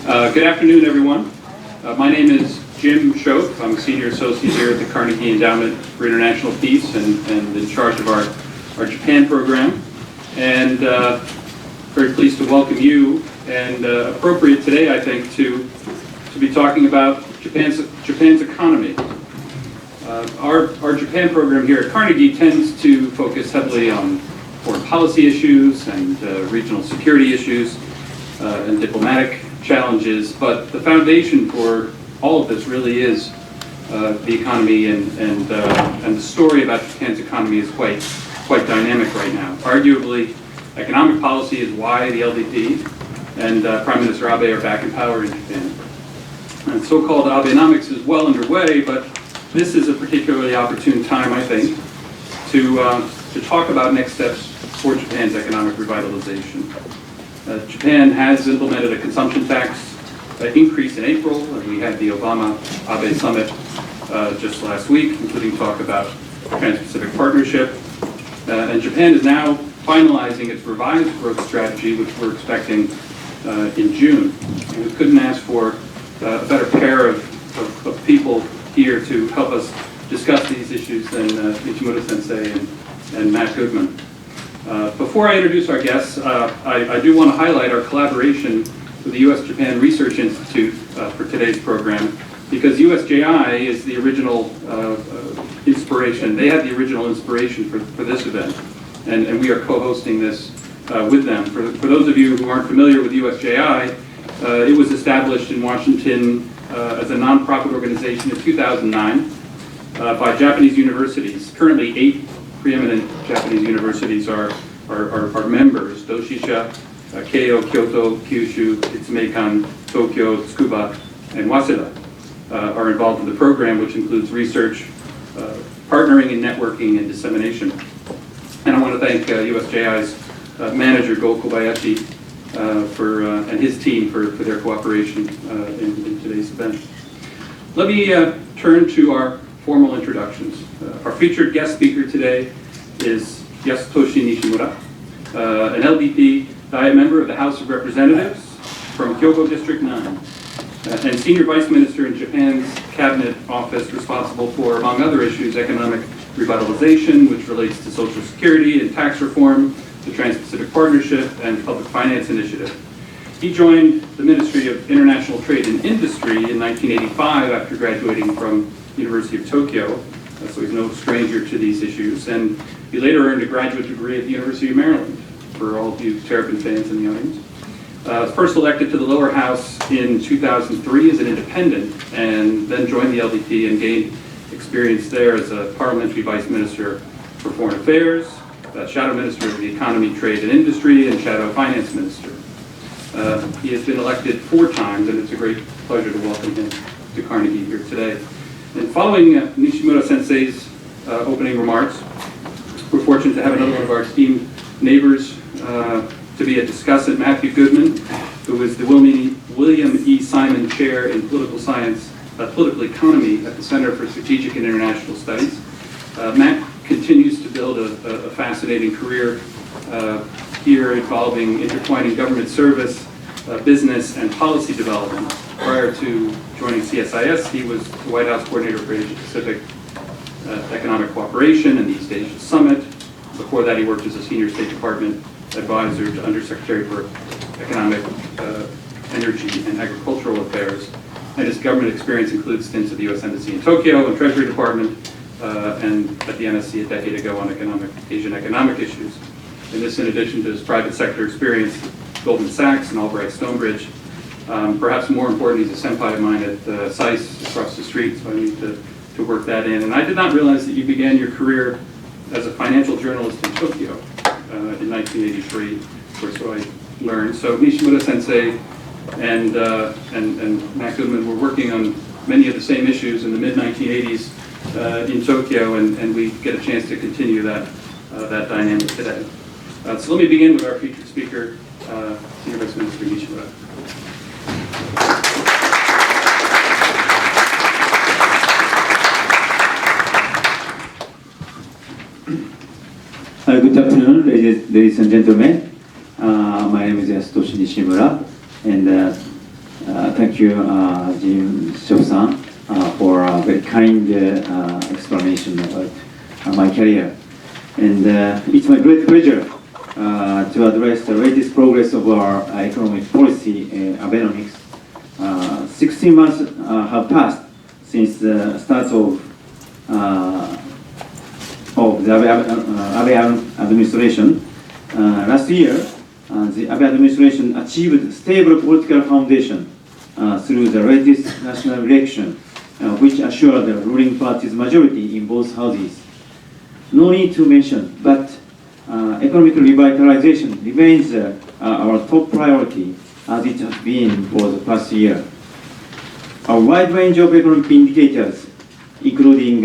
Good afternoon, everyone. My name is Jim Schoff. I'm a senior associate here at the Carnegie Endowment for International Peace and in charge of our Japan program. And very pleased to welcome you, and appropriate today, I think, to be talking about Japan's economy. Our Japan program here at Carnegie tends to focus heavily on foreign policy issues and regional security issues and diplomatic challenges, but the foundation for all of this really is the economy, and the story about Japan's economy is quite dynamic right now. Arguably, economic policy is why the LDP and Prime Minister Abe are back in power in Japan. And so-called Abenomics is well underway, but this is a particularly opportune time, I think, to talk about next steps for Japan's economic revitalization. Japan has implemented a consumption tax increase in April, and we had the Obama-Abe summit just last week, including talk about Trans-Pacific Partnership. And Japan is now finalizing its revised growth strategy, which we're expecting in June. And we couldn't ask for a better pair of people here to help us discuss these issues than Nishimura Sensei and Matt Goodman. Before I introduce our guests, I do want to highlight our collaboration with the US-Japan Research Institute for today's program, because USJI is the original inspiration. They had the original inspiration for this event, and we are co-hosting this with them. For those of you who aren't familiar with USJI, it was established in Washington as a nonprofit organization in 2009 by Japanese universities. Currently, 8 preeminent Japanese universities are members: Doshisha, Keio, Kyoto, Kyushu, Itsumeikan, Tokyo, Tsukuba, and Waseda are involved in the program, which includes research, partnering and networking, and dissemination. And I want to thank USJI's manager, Go Kobayashi, and his team for their cooperation in today's event. Let me turn to our formal introductions. Our featured guest speaker today is Yasutoshi Nishimura, an LDP Diet member of the House of Representatives from Kyogo District 9, and Senior Vice Minister in Japan's Cabinet Office responsible for, among other issues, economic revitalization, which relates to Social Security and tax reform, the Trans-Pacific Partnership, and Public Finance Initiative. He joined the Ministry of International Trade and Industry in 1985 after graduating from the University of Tokyo, so he's no stranger to these issues, and he later earned a graduate degree at the University of Maryland, for all of you Terrapin fans in the audience. First elected to the lower house in 2003 as an independent, and then joined the LDP and gained experience there as a parliamentary vice minister for foreign affairs, shadow minister of the economy, trade and industry, and shadow finance minister. He has been elected 4 times, and it's a great pleasure to welcome him to Carnegie here today. And following Nishimura Sensei's opening remarks, we're fortunate to have another one of our esteemed neighbors to be a discussant, Matthew Goodman, who is the William E. Simon Chair in Political Science, Political Economy at the Center for Strategic and International Studies. Matt continues to build a fascinating career here involving intertwining government service, business, and policy development. Prior to joining CSIS, he was the White House Coordinator for Asia-Pacific Economic Cooperation and the East Asia Summit. Before that, he worked as a Senior State Department Advisor to Undersecretary for Economic, Energy, and Agricultural Affairs. And his government experience includes stints at the U.S. Embassy in Tokyo and Treasury Department, and at the NSC a decade ago on Asian economic issues. And this in addition to his private sector experience at Goldman Sachs and Albright Stonebridge. Perhaps more important, he's a senpai of mine at SICE across the street, so I need to work that in. And I did not realize that you began your career as a financial journalist in Tokyo in 1983, of course, so I learned. So Nishimura Sensei and Matt Goodman were working on many of the same issues in the mid-1980s in Tokyo, and we get a chance to continue that dynamic today. So let me begin with our featured speaker, Senior Vice Minister Nishimura. Good afternoon, ladies and gentlemen. My name is Yasutoshi Nishimura, and Thank you, Jim Schoff-san, for a very kind explanation about my career. And it's my great pleasure to address the latest progress of our economic policy, Abenomics. 16 months have passed since the start of the Abe administration. Last year, the Abe administration achieved stable political foundation through the latest national election, which assured the ruling party's majority in both houses. No need to mention, but economic revitalization remains our top priority, as it has been for the past year. A wide range of economic indicators, including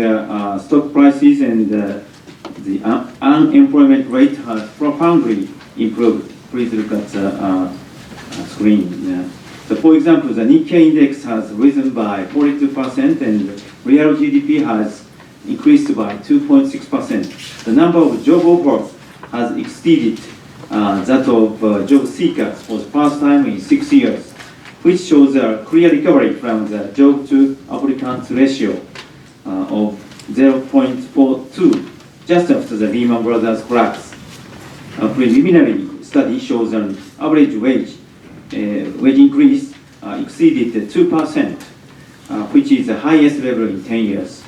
stock prices and the unemployment rate, has profoundly improved. Please look at the screen. So for example, the Nikkei index has risen by 42% and real GDP has increased by 2.6%. The number of job offers has exceeded that of job seekers for the first time in 6 years, which shows a clear recovery from the job to applicant ratio of 0.42 just after the Lehman Brothers collapse. A preliminary study shows an average wage increase exceeded 2%, which is the highest level in 10 years.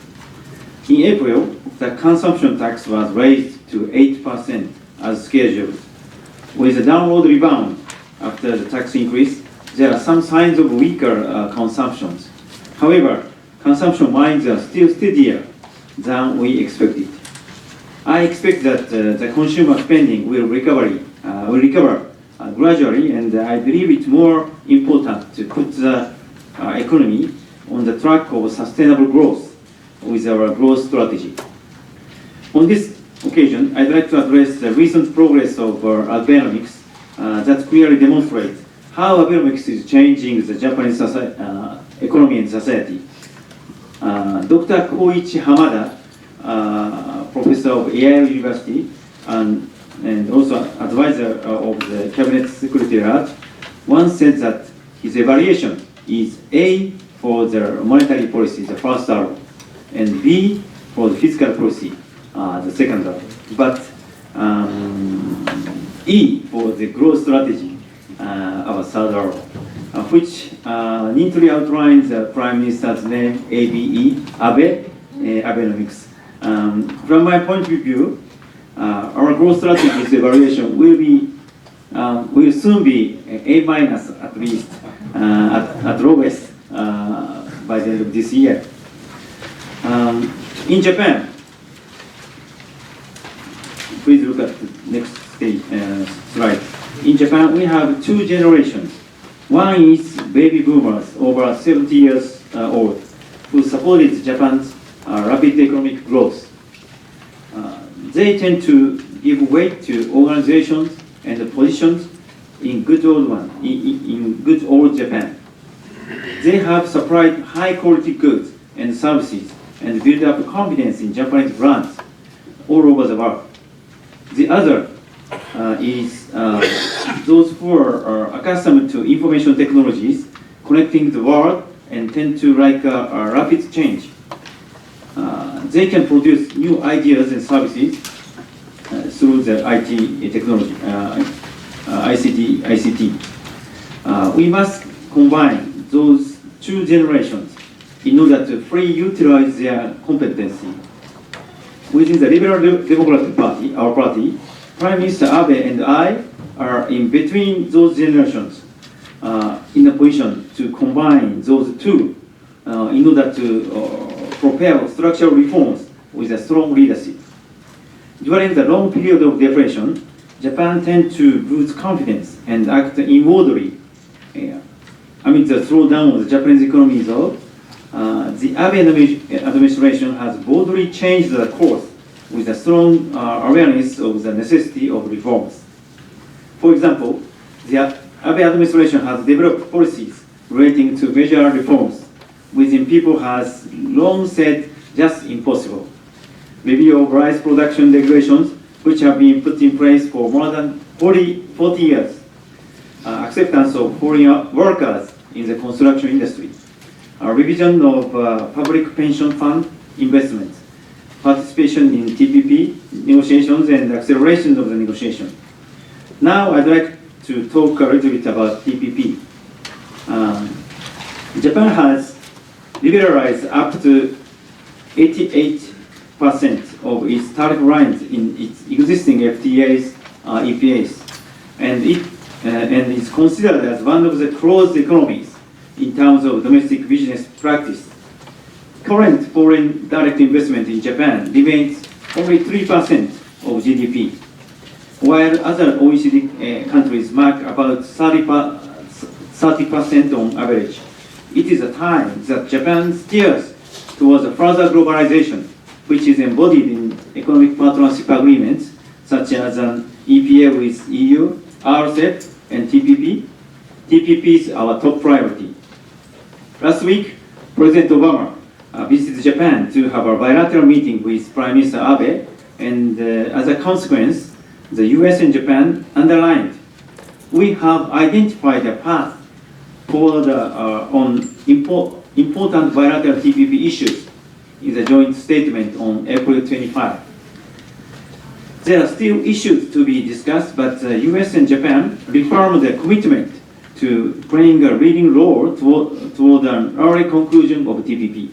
In April, the consumption tax was raised to 8% as scheduled. With a downward rebound after the tax increase, there are some signs of weaker consumptions. However, consumption lines are still steadier than we expected. I expect that the consumer spending will recover gradually, and I believe it's more important to put the economy on the track of sustainable growth with our growth strategy. On this occasion, I'd like to address the recent progress of Abenomics that clearly demonstrates how Abenomics is changing the Japanese economy and society. Dr. Koichi Hamada, professor of Yale University and also advisor of the Cabinet Secretariat, once said that his evaluation is A for the monetary policy, the first arrow, and B for the fiscal policy, the second arrow, but E for the growth strategy, our third arrow, which neatly outlines the Prime Minister's name, ABE, Abenomics. From my point of view, our growth strategies evaluation will soon be A minus at least, at lowest by the end of this year. In Japan, please look at the next slide. In Japan, we have two generations. One is baby boomers over 70 years old who supported Japan's rapid economic growth. They tend to give weight to organizations and positions in good old Japan. They have supplied high quality goods and services and built up confidence in Japanese brands all over the world. The other is those who are accustomed to information technologies, connecting the world, and tend to like a rapid change. They can produce new ideas and services through the IT technology, ICT. We must combine those two generations in order to fully utilize their competency. Within the Liberal Democratic Party, our party, Prime Minister Abe and I are in between those generations, in a position to combine those two in order to propel structural reforms with a strong leadership. During the long period of depression, Japan tended to lose confidence and act inwardly. Amid the slowdown of the Japanese economy, though, the Abe administration has boldly changed the course with a strong awareness of the necessity of reforms. For example, the Abe administration has developed policies relating to major reforms, which people has long said just impossible. Review of rice production regulations, which have been put in place for more than 40 years. Acceptance of foreign workers in the construction industry, a revision of public pension fund investments, participation in TPP negotiations, and acceleration of the negotiation. Now I'd like to talk a little bit about TPP. Japan has liberalized up to 88% of its tariff lines in its existing FTAs, EPAs, and is considered as one of the closed economies in terms of domestic business practice. Current foreign direct investment in Japan remains only 3% of GDP, while other OECD countries mark about 30% on average. It is a time that Japan steers towards a further globalization, which is embodied in economic partnership agreements such as an EPA with EU, RCEP, and TPP. TPP is our top priority. Last week, President Obama visited Japan to have a bilateral meeting with Prime Minister Abe, and as a consequence, the US and Japan underlined we have identified a path forward on important bilateral TPP issues in the joint statement on April 25. There are still issues to be discussed, but the US and Japan reaffirmed their commitment to playing a leading role toward an early conclusion of TPP.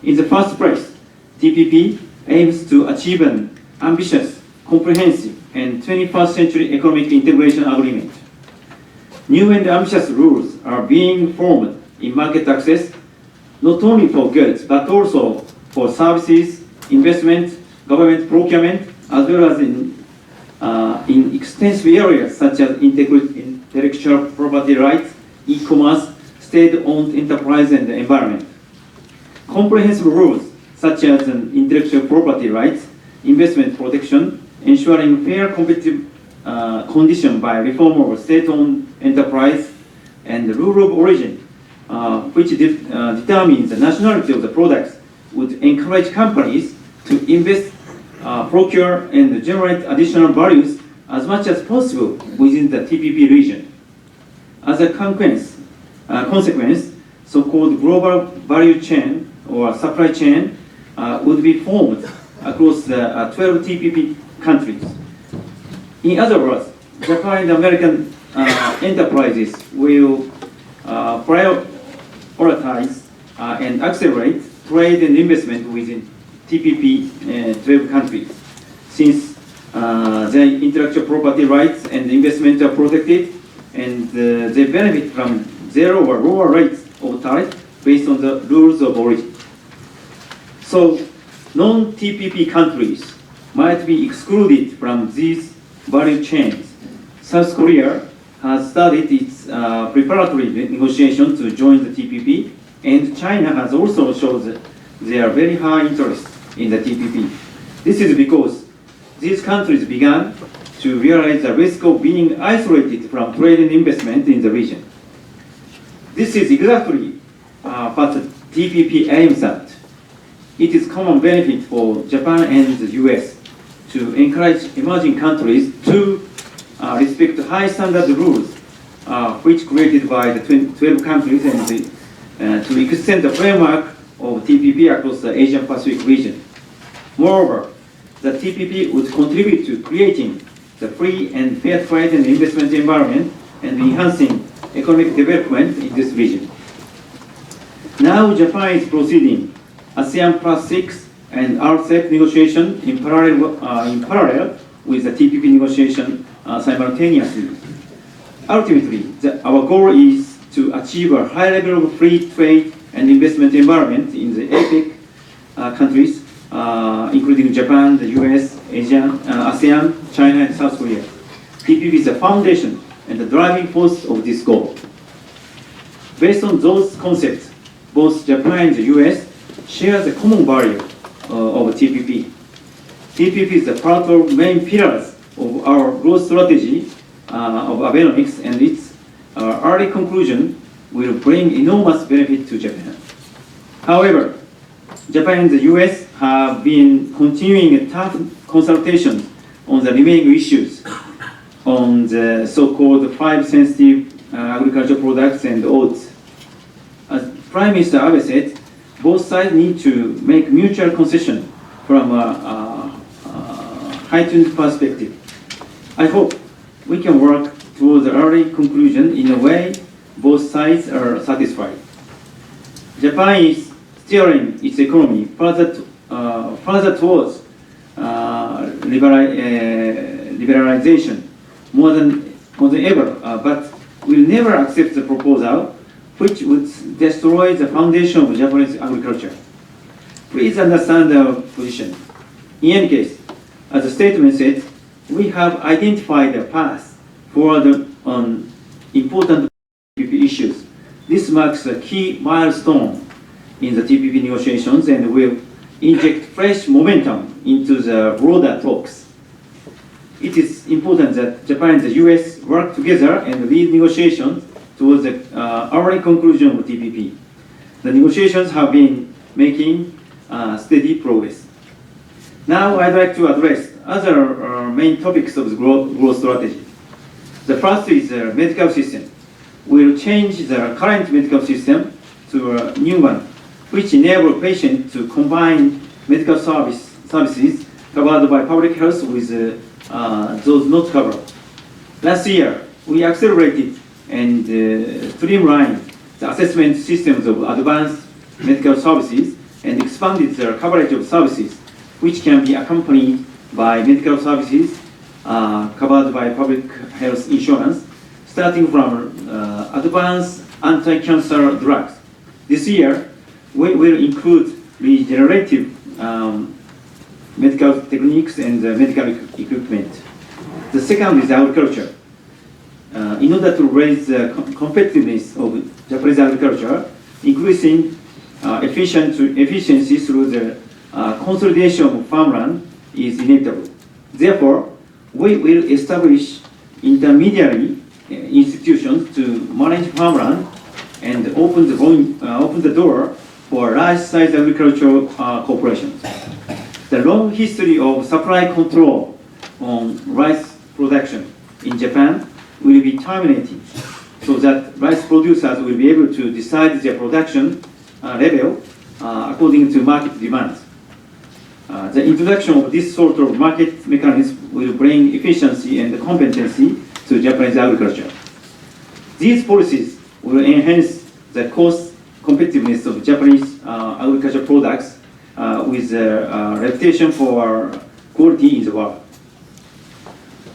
In the first place, TPP aims to achieve an ambitious, comprehensive, and 21st century economic integration agreement. New and ambitious rules are being formed in market access, not only for goods, but also for services, investment, government procurement, as well as in extensive areas such as intellectual property rights, e-commerce, state-owned enterprise, and the environment. Comprehensive rules such as intellectual property rights, investment protection, ensuring fair competitive condition by reform of state-owned enterprise, and the rule of origin, which determines the nationality of the products, would encourage companies to invest, procure, and generate additional values as much as possible within the TPP region. As a consequence, so-called global value chain or supply chain would be formed across the 12 TPP countries. In other words, Japan and American enterprises will prioritize and accelerate trade and investment within TPP 12 countries. Since their intellectual property rights and investment are protected, and they benefit from zero or lower rates of tariff based on the rules of origin. So, non-TPP countries might be excluded from these value chains. South Korea has started its preparatory negotiation to join the TPP, and China has also shown their very high interest in the TPP. This is because these countries began to realize the risk of being isolated from trade and investment in the region. This is exactly what the TPP aims at. It is common benefit for Japan and the US to encourage emerging countries to respect high standard rules which created by the 12 countries, and to extend the framework of TPP across the Asian Pacific region. Moreover, the TPP would contribute to creating the free and fair trade and investment environment and enhancing economic development in this region. Now Japan is proceeding ASEAN Plus 6 and RCEP negotiation in parallel with the TPP negotiation simultaneously. Ultimately, our goal is to achieve a high level of free trade and investment environment in the APEC countries, including Japan, the US, ASEAN, China, and South Korea. TPP is the foundation and the driving force of this goal. Based on those concepts, both Japan and the US share the common value of TPP. TPP is a part of main pillars of our growth strategy of Abenomics, and its early conclusion will bring enormous benefit to Japan. However, Japan and the US have been continuing tough consultations on the remaining issues on the so-called 5 sensitive agricultural products and oats Prime Minister Abe said both sides need to make mutual concession from a heightened perspective. I hope we can work towards the early conclusion in a way both sides are satisfied. Japan is steering its economy further towards liberalization more than ever, but will never accept the proposal which would destroy the foundation of Japanese agriculture. Please understand our position. In any case, as the statement said, we have identified a path forward on important TPP issues. This marks a key milestone in the TPP negotiations and will inject fresh momentum into the broader talks. It is important that Japan and the US work together and lead negotiations towards the early conclusion of TPP. The negotiations have been making steady progress. Now I'd like to address other main topics of the growth strategy. The first is the medical system. We'll change the current medical system to a new one, which enables patients to combine medical services covered by public health with those not covered. Last year, we accelerated and streamlined the assessment systems of advanced medical services and expanded the coverage of services which can be accompanied by medical services covered by public health insurance, starting from advanced anti-cancer drugs. This year, we will include regenerative medical techniques and medical equipment. The second is agriculture. In order to raise the competitiveness of Japanese agriculture, increasing efficiency through the consolidation of farmland is inevitable. Therefore, we will establish intermediary institutions to manage farmland and open the door for large-sized agricultural corporations. The long history of supply control on rice production in Japan will be terminated so that rice producers will be able to decide their production level according to market demands. The introduction of this sort of market mechanism will bring efficiency and competency to Japanese agriculture. These policies will enhance the cost competitiveness of Japanese agricultural products with a reputation for quality in the world.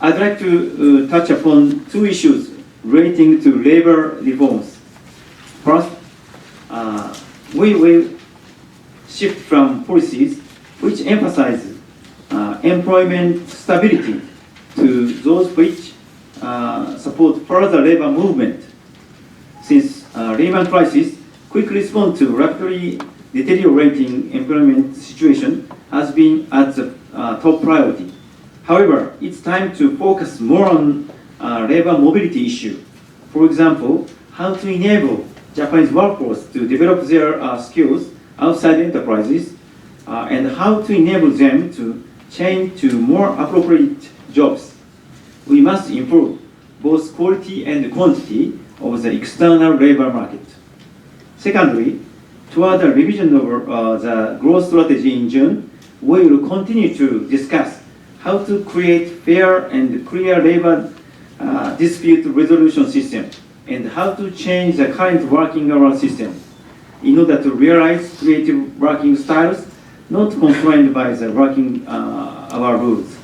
I'd like to touch upon two issues relating to labor reforms. First, we will shift from policies which emphasize employment stability to those which support further labor movement. Since Lehman crisis, quick response to rapidly deteriorating employment situation has been at the top priority. However, it's time to focus more on labor mobility issue. For example, how to enable Japanese workforce to develop their skills outside enterprises, and how to enable them to change to more appropriate jobs. We must improve both quality and quantity of the external labor market. Secondly, toward the revision of the growth strategy in June, we will continue to discuss how to create fair and clear labor dispute resolution system and how to change the current working hour system in order to realize creative working styles not constrained by the working hour rules.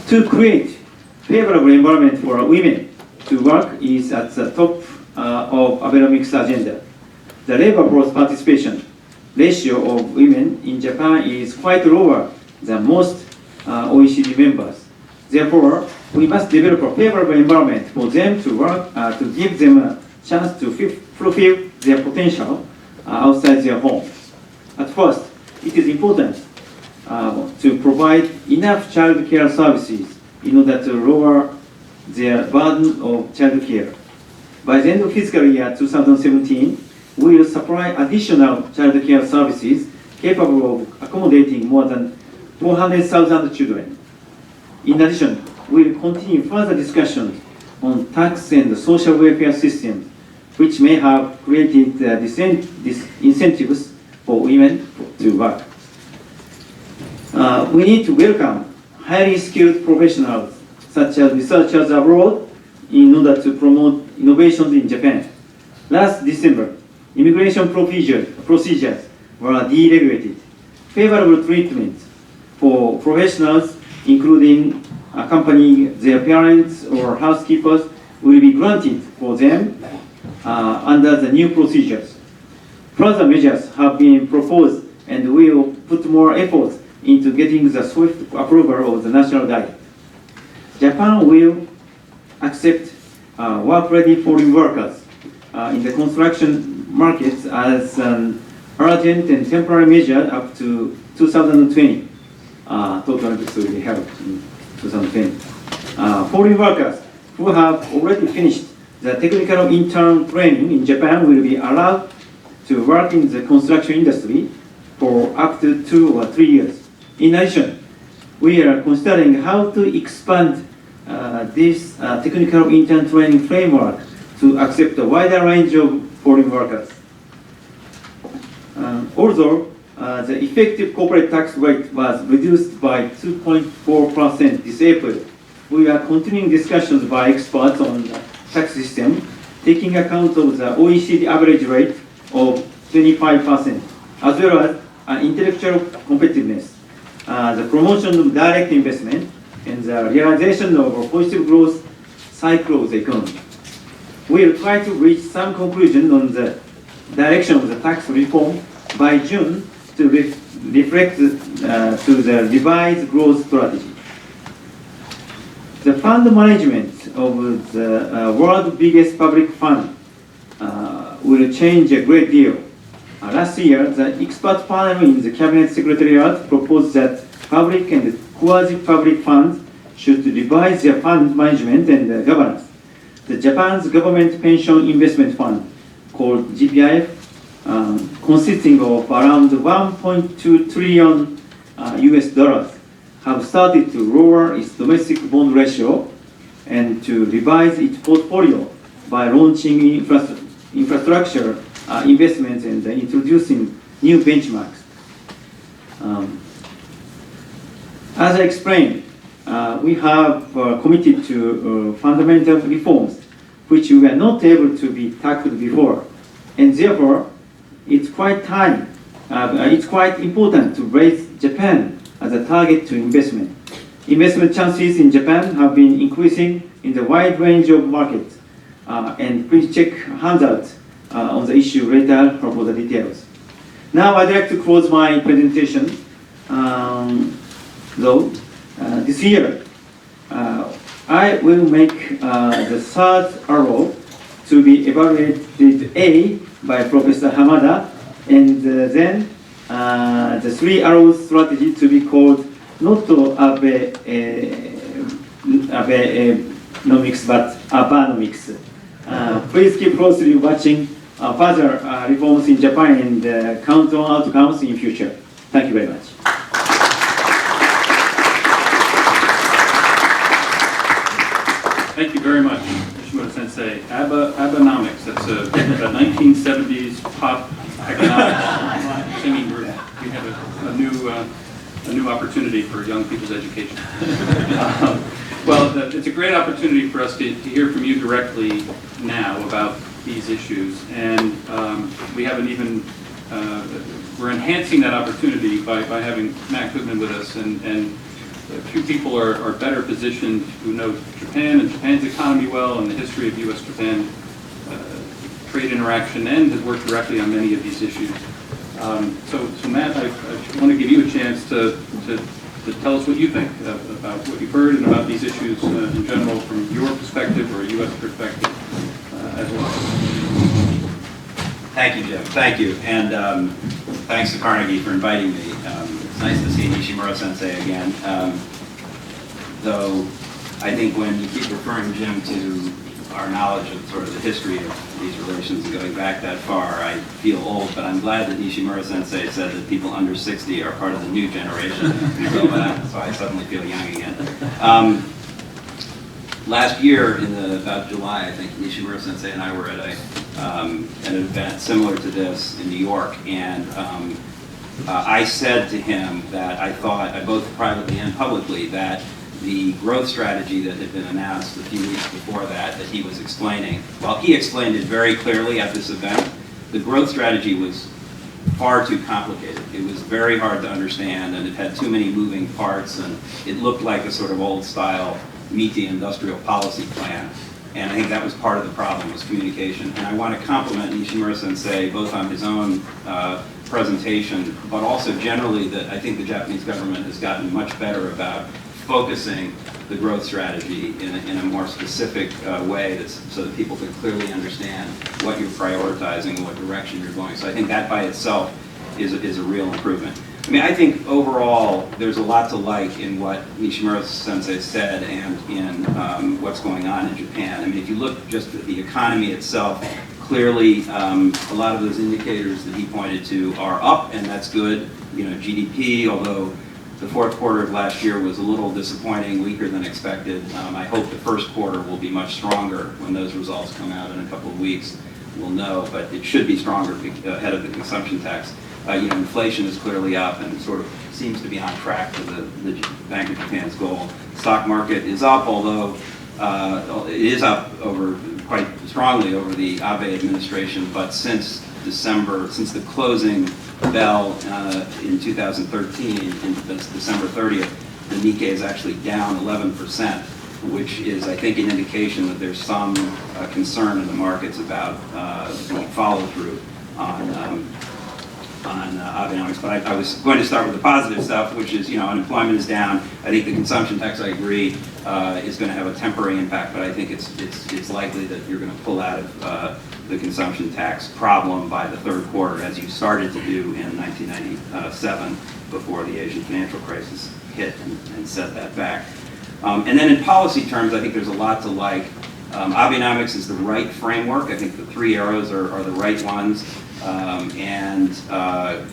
To create favorable environment for women to work is at the top of Abenomics agenda. The labor force participation ratio of women in Japan is quite lower than most OECD members. Therefore, we must develop a favorable environment for them to work, to give them a chance to fulfill their potential outside their homes. At first, it is important to provide enough child care services in order to lower their burden of child care. By the end of fiscal year 2017, we will supply additional child care services capable of accommodating more than 400,000 children. In addition, we will continue further discussions on tax and social welfare systems which may have created disincentives for women to work. We need to welcome highly skilled professionals such as researchers abroad in order to promote innovations in Japan. Last December, immigration procedures were deregulated. Favorable treatment for professionals, including accompanying their parents or housekeepers, will be granted for them under the new procedures. Further measures have been proposed and we will put more efforts into getting the swift approval of the national diet. Japan will accept work-ready foreign workers in the construction markets as an urgent and temporary measure up to 2020. Total Olympics will be held in 2020. Foreign workers who have already finished the technical intern training in Japan will be allowed to work in the construction industry for up to 2 or 3 years. In addition, we are considering how to expand this technical intern training framework to accept a wider range of foreign workers. Although the effective corporate tax rate was reduced by 2.4% this April, we are continuing discussions by experts on the tax system, taking account of the OECD average rate of 25%, as well as intellectual competitiveness, the promotion of direct investment, and the realization of a positive growth cycle of the economy. We will try to reach some conclusion on the direction of the tax reform by June to reflect to the revised growth strategy. The fund management of the world's biggest public fund will change a great deal. Last year, the expert panel in the Cabinet Secretariat proposed that public and quasi-public funds should revise their fund management and governance. The Japan's government pension investment fund, called GPIF, consisting of around 1.2 trillion US dollars, have started to lower its domestic bond ratio and to revise its portfolio by launching infrastructure investments and introducing new benchmarks. As I explained, we have committed to fundamental reforms which we were not able to be tackled before, and therefore it's quite important to raise Japan as a target to investment. Investment chances in Japan have been increasing in the wide range of markets, and please check handout on the issue later for the details. Now I'd like to close my presentation. This year, I will make the third arrow to be evaluated A by Professor Hamada, and then the 3 arrows strategy to be called not Abenomics but Abenomics. Please keep closely watching further reforms in Japan and count on outcomes in future. Thank you very much. Thank you very much, Nishimura Sensei. Abenomics, that's a 1970s pop economics singing group. We have a new opportunity for young people's education. Well, it's a great opportunity for us to hear from you directly now about these issues, and we haven't even, we're enhancing that opportunity by having Matt Goodman with us, and few people are better positioned who know Japan and Japan's economy well and the history of U.S.-Japan trade interaction, and has worked directly on many of these issues. So Matt, I want to give you a chance to tell us what you think about what you've heard and about these issues in general from your perspective or a U.S. perspective as well. Thank you, Jim. Thank you. And thanks to Carnegie for inviting me. It's nice to see Nishimura Sensei again. Though I think when you keep referring, Jim, to our knowledge of sort of the history of these relations and going back that far, I feel old, but I'm glad that Nishimura Sensei said that people under 60 are part of the new generation. So I suddenly feel young again. Last year, in about July, I think Nishimura Sensei and I were at a an event similar to this in New York, and I said to him that I thought, both privately and publicly, that the growth strategy that had been announced a few weeks before that he was explaining, well, he explained it very clearly at this event. The growth strategy was far too complicated. It was very hard to understand, and it had too many moving parts, and it looked like a sort of old-style meaty industrial policy plan. And I think that was part of the problem, was communication. And I want to compliment Nishimura Sensei both on his own presentation, but also generally that I think the Japanese government has gotten much better about focusing the growth strategy in a more specific way so that people can clearly understand what you're prioritizing and what direction you're going. So I think that by itself is a real improvement. I mean, I think overall there's a lot to like in what Nishimura Sensei said and in what's going on in Japan. I mean, if you look just at the economy itself, clearly a lot of those indicators that he pointed to are up, and that's good. You know, GDP, although the fourth quarter of last year was a little disappointing, weaker than expected. I hope the first quarter will be much stronger when those results come out in a couple of weeks. We'll know, but it should be stronger ahead of the consumption tax. You know, inflation is clearly up and sort of seems to be on track to the Bank of Japan's goal. Stock market is up, although it is up quite strongly over the Abe administration, but since December, since the closing bell in 2013, in December 30th, the Nikkei is actually down 11%, which is, I think, an indication that there's some concern in the markets about the follow-through on Abenomics. But I was going to start with the positive stuff, which is, you know, unemployment is down. I think the consumption tax, I agree, is going to have a temporary impact, but I think it's likely that you're going to pull out of the consumption tax problem by the third quarter, as you started to do in 1997 before the Asian financial crisis hit and set that back. And then in policy terms, I think there's a lot to like. Abenomics is the right framework. I think the three arrows are the right ones. And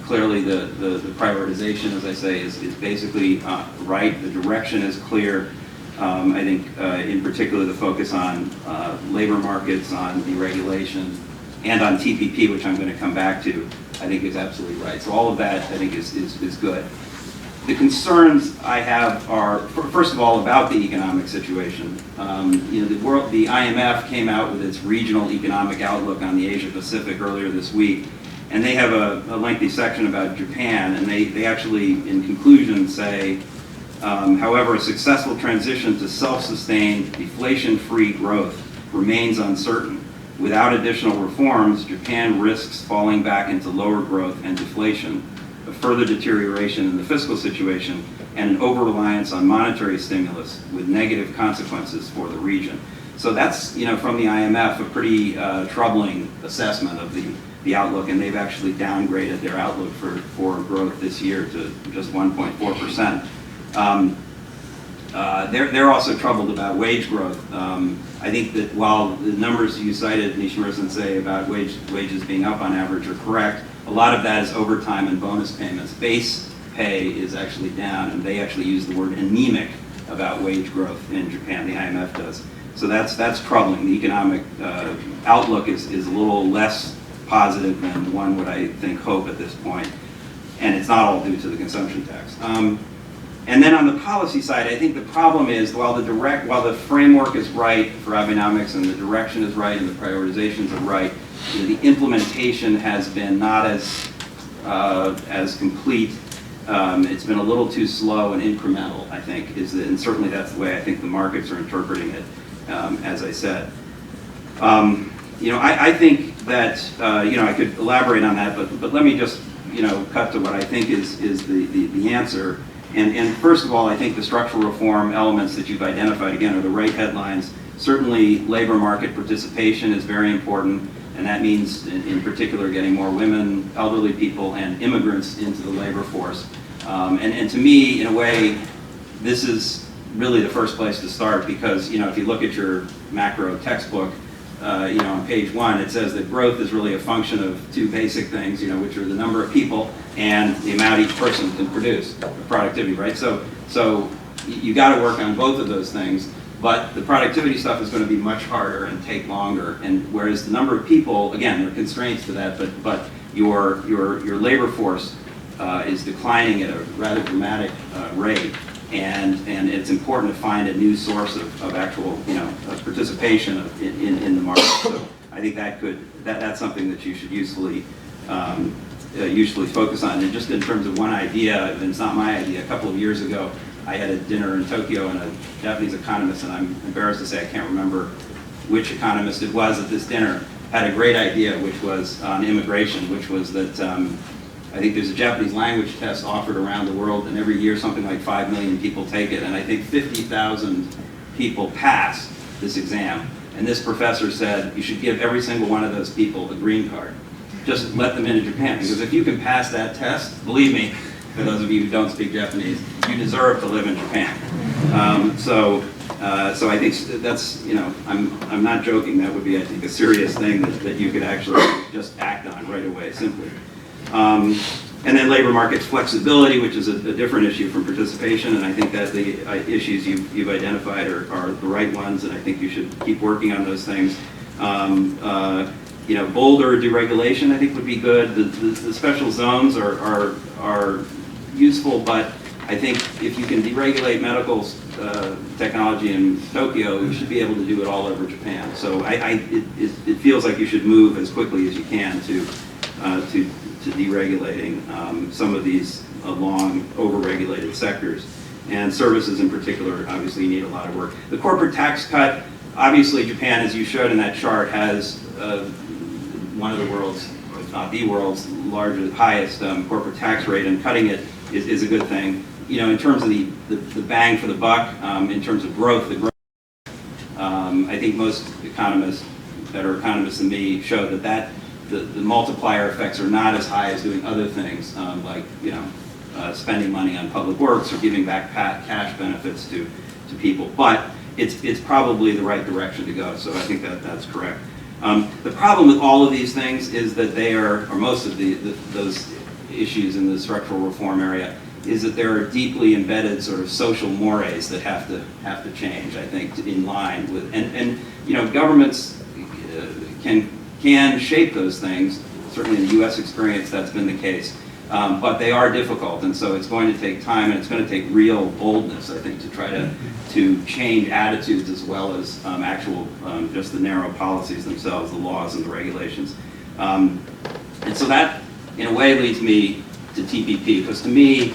clearly the prioritization, as I say, is basically right. The direction is clear. I think in particular the focus on labor markets, on deregulation, and on TPP, which I'm going to come back to, I think is absolutely right. So all of that, I think, is good. The concerns I have are, first of all, about the economic situation. You know, the IMF came out with its regional economic outlook on the Asia Pacific earlier this week, and they have a lengthy section about Japan, and they actually, in conclusion, say, however, a successful transition to self-sustained, deflation-free growth remains uncertain. Without additional reforms, Japan risks falling back into lower growth and deflation, a further deterioration in the fiscal situation, and an over-reliance on monetary stimulus with negative consequences for the region. So that's, you know, from the IMF, a pretty troubling assessment of the outlook, and they've actually downgraded their outlook for growth this year to just 1.4%. They're also troubled about wage growth. I think that while the numbers you cited, Nishimura Sensei, about wages being up on average are correct, a lot of that is overtime and bonus payments. Base pay is actually down, and they actually use the word anemic about wage growth in Japan, the IMF does. So that's troubling. The economic outlook is a little less positive than one would, I think, hope at this point. And it's not all due to the consumption tax. And then on the policy side, I think the problem is while the framework is right for Abenomics and the direction is right and the prioritizations are right, you know, the implementation has been not as complete. It's been a little too slow and incremental, I think, and certainly that's the way I think the markets are interpreting it, as I said. You know, I think that, you know, I could elaborate on that, but let me just, you know, cut to what I think is the answer. And first of all, I think the structural reform elements that you've identified, again, are the right headlines. Certainly, labor market participation is very important, and that means, in particular, getting more women, elderly people, and immigrants into the labor force. And to me, in a way, this is really the first place to start because, you know, if you look at your macro textbook, you know, on page 1, it says that growth is really a function of two basic things, you know, which are the number of people and the amount each person can produce, productivity, right? So you got to work on both of those things. But the productivity stuff is going to be much harder and take longer. And whereas the number of people, again, there are constraints to that, but your labor force is declining at a rather dramatic rate. And it's important to find a new source of actual, participation in the market. So I think that's something that you should usually focus on. And just in terms of one idea, and it's not my idea, a couple of years ago, I had a dinner in Tokyo, and a Japanese economist, and I'm embarrassed to say I can't remember which economist it was at this dinner, had a great idea, which was on immigration, which was that I think there's a Japanese language test offered around the world, and every year something like 5 million people take it, and I think 50,000 people pass this exam. And this professor said you should give every single one of those people a green card. Just let them into Japan, because if you can pass that test, believe me, for those of you who don't speak Japanese, you deserve to live in Japan. So I think that's, I'm not joking, that would be, I think, a serious thing that you could actually just act on right away, simply. And then labor market flexibility, which is a different issue from participation, and I think that the issues you've identified are the right ones, and I think you should keep working on those things. Bolder deregulation, I think, would be good. The special zones are useful, but I think if you can deregulate medical technology in Tokyo, you should be able to do it all over Japan. So it feels like you should move as quickly as you can to deregulating some of these long over-regulated sectors. And services in particular, obviously, need a lot of work. The corporate tax cut, obviously Japan, as you showed in that chart, has one of the world's, if not the world's, highest corporate tax rate, and cutting it is a good thing. In terms of the bang for the buck, in terms of growth, I think most economists, better economists than me, show that the multiplier effects are not as high as doing other things, like spending money on public works or giving back cash benefits to people. But it's probably the right direction to go, so I think that's correct. The problem with all of these things is that they are, or most of those issues in the structural reform area, is that there are deeply embedded sort of social mores that have to change, I think, in line with, and governments can shape those things. Certainly in the U.S. experience, that's been the case. But they are difficult, and so it's going to take time, and it's going to take real boldness, I think, to try to change attitudes as well as actual, just the narrow policies themselves, the laws and the regulations. And so that, in a way, leads me to TPP, because to me,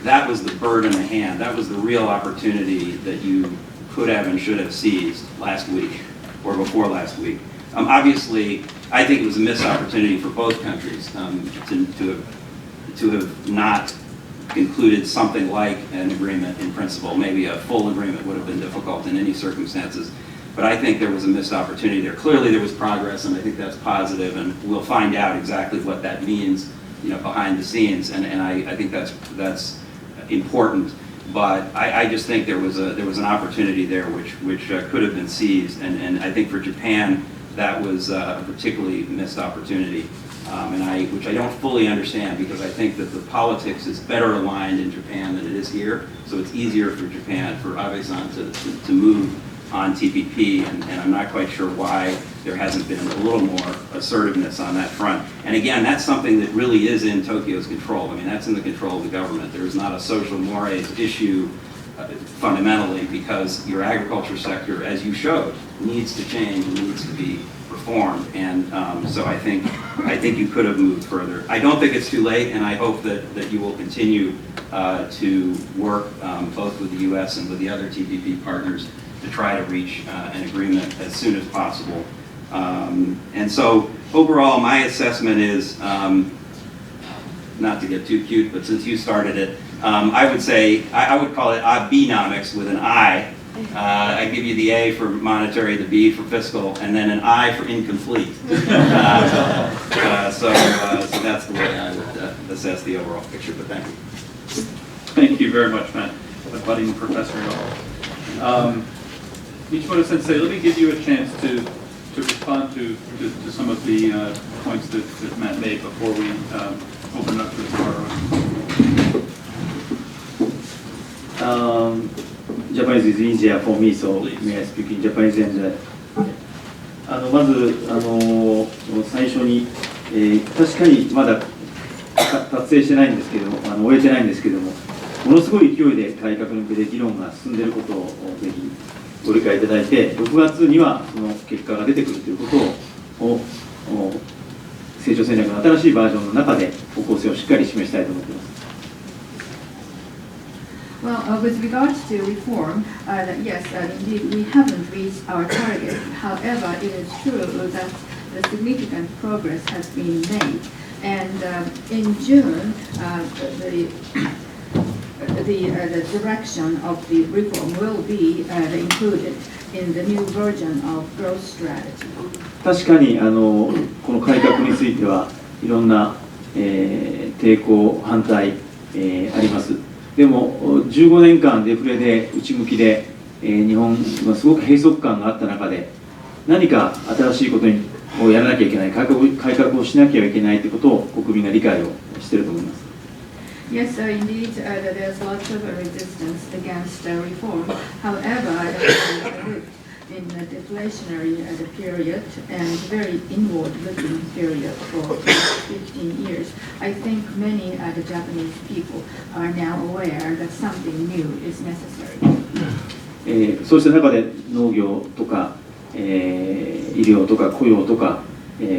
that was the bird in the hand. That was the real opportunity that you could have and should have seized last week, or before last week. Obviously, I think it was a missed opportunity for both countries to have not concluded something like an agreement in principle. Maybe a full agreement would have been difficult in any circumstances. But I think there was a missed opportunity there. Clearly there was progress, and I think that's positive, and we'll find out exactly what that means, behind the scenes. And I think that's important. But I just think there was an opportunity there which could have been seized, and I think for Japan that was a particularly missed opportunity, which I don't fully understand, because I think that the politics is better aligned in Japan than it is here, so it's easier for Japan, for Abe-san to move on TPP, and I'm not quite sure why there hasn't been a little more assertiveness on that front. And again, that's something that really is in Tokyo's control. I mean, that's in the control of the government. There is not a social mores issue fundamentally, because your agriculture sector, as you showed, needs to change and needs to be reformed. And so I think you could have moved further. I don't think it's too late, and I hope that you will continue to work both with the U.S. and with the other TPP partners to try to reach an agreement as soon as possible. And so overall, my assessment is, not to get too cute, but since you started it, I would say, I would call it Abenomics with an I. I give you the A for monetary, the B for fiscal, and then an I for incomplete. So that's the way I would assess the overall picture, but thank you. Thank you very much, Matt, a budding professor at all. Nishimura Sensei, let me give you a chance to respond to some of the points that Matt made before we open up to the floor. じ Japanese is easier for me, so may I speak in Japanese? And まず最初に、確かにまだ達成してないんですけども、終えてないんですけども、ものすごい勢いで改革に向けて議論が進んでいることをぜひご理解いただいて、6月にはその結果が出てくるということを成長戦略の新しいバージョンの中で方向性をしっかり示したいと思っています。Well, with regards to reform, yes, indeed, we haven't reached our target. However, it is true that the significant progress has been made. And in June, the direction of the reform will be included in the new version of growth strategy. 確かにこの改革についてはいろんな、抵抗、反対、あります。でも15年間デフレで内向きで、日本はすごく閉塞感があった中で何か新しいことをやらなきゃいけない、改革をしなきゃいけないということを国民が理解をしていると思います。Yes, indeed, there's lots of resistance against reform. However, in a deflationary period and very inward-looking period for 15 years, I think many the Japanese people are now aware that something new is necessary. そうした中で農業とか、医療とか雇用とか、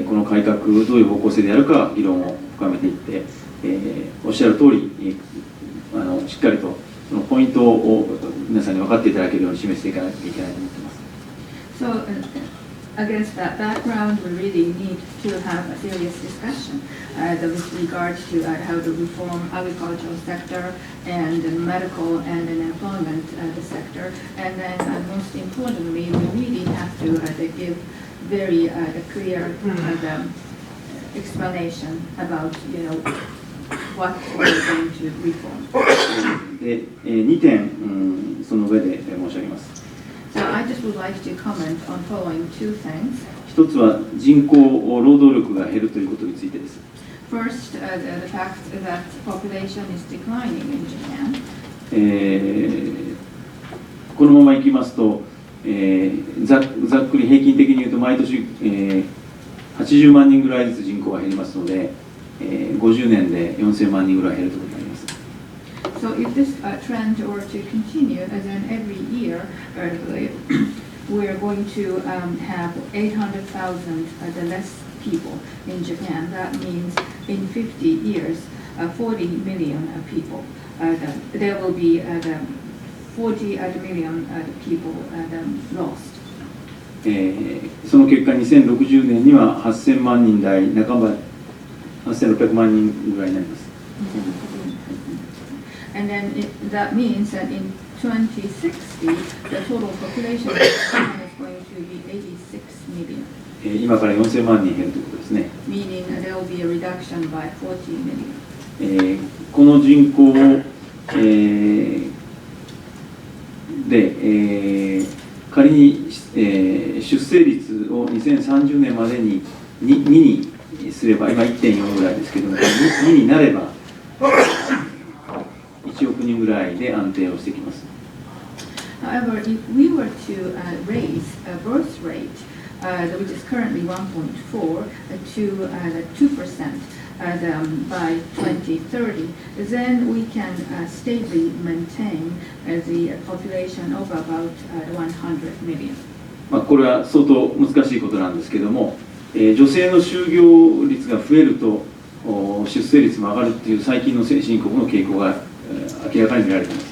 この改革どういう方向性でやるか議論を深めていって、おっしゃる通りしっかりとそのポイントを皆さんに分かっていただけるように示していかなきゃいけないと思っています。So, against that background, we really need to have a serious discussion with regard to how to reform agricultural sector and medical and employment sector. And then, most importantly, we really have to give very clear explanation about, what we're going to reform. で、2点、その上で申し上げます。So I just would like to comment on following two things. 一つは人口労働力が減るということについてです。First, the fact that population is declining in Japan. このままいきますと、ざっくり平均的に言うと毎年、80万人ぐらいずつ人口が減りますので、50年で4000万人ぐらい減るということになります。So if this trend were to continue, then every year we're going to have 800,000 less people in Japan. That means in 50 years, 40 million people. There will be 40 million people lost. その結果、2060年には8000万人台半ば、8600万人ぐらいになります。And then that means that in 2060, the total population of Japan is going to be 86 million. 今から4000万人減るということですね。Meaning there will be a reduction by 40 million. この人口を、仮に、出生率を2030年までに 2にすれば、今 1.4 ぐらいですけども、2になれば1億人ぐらいで安定をしてきます。However, if we were to raise a birth rate, which is currently 1.4 to 2% by 2030, then we can stably maintain the population of about 100 million. これは相当難しいことなんですけども、女性の就業率が増えると出生率も上がるという最近の先進国の傾向が明らかに見られています。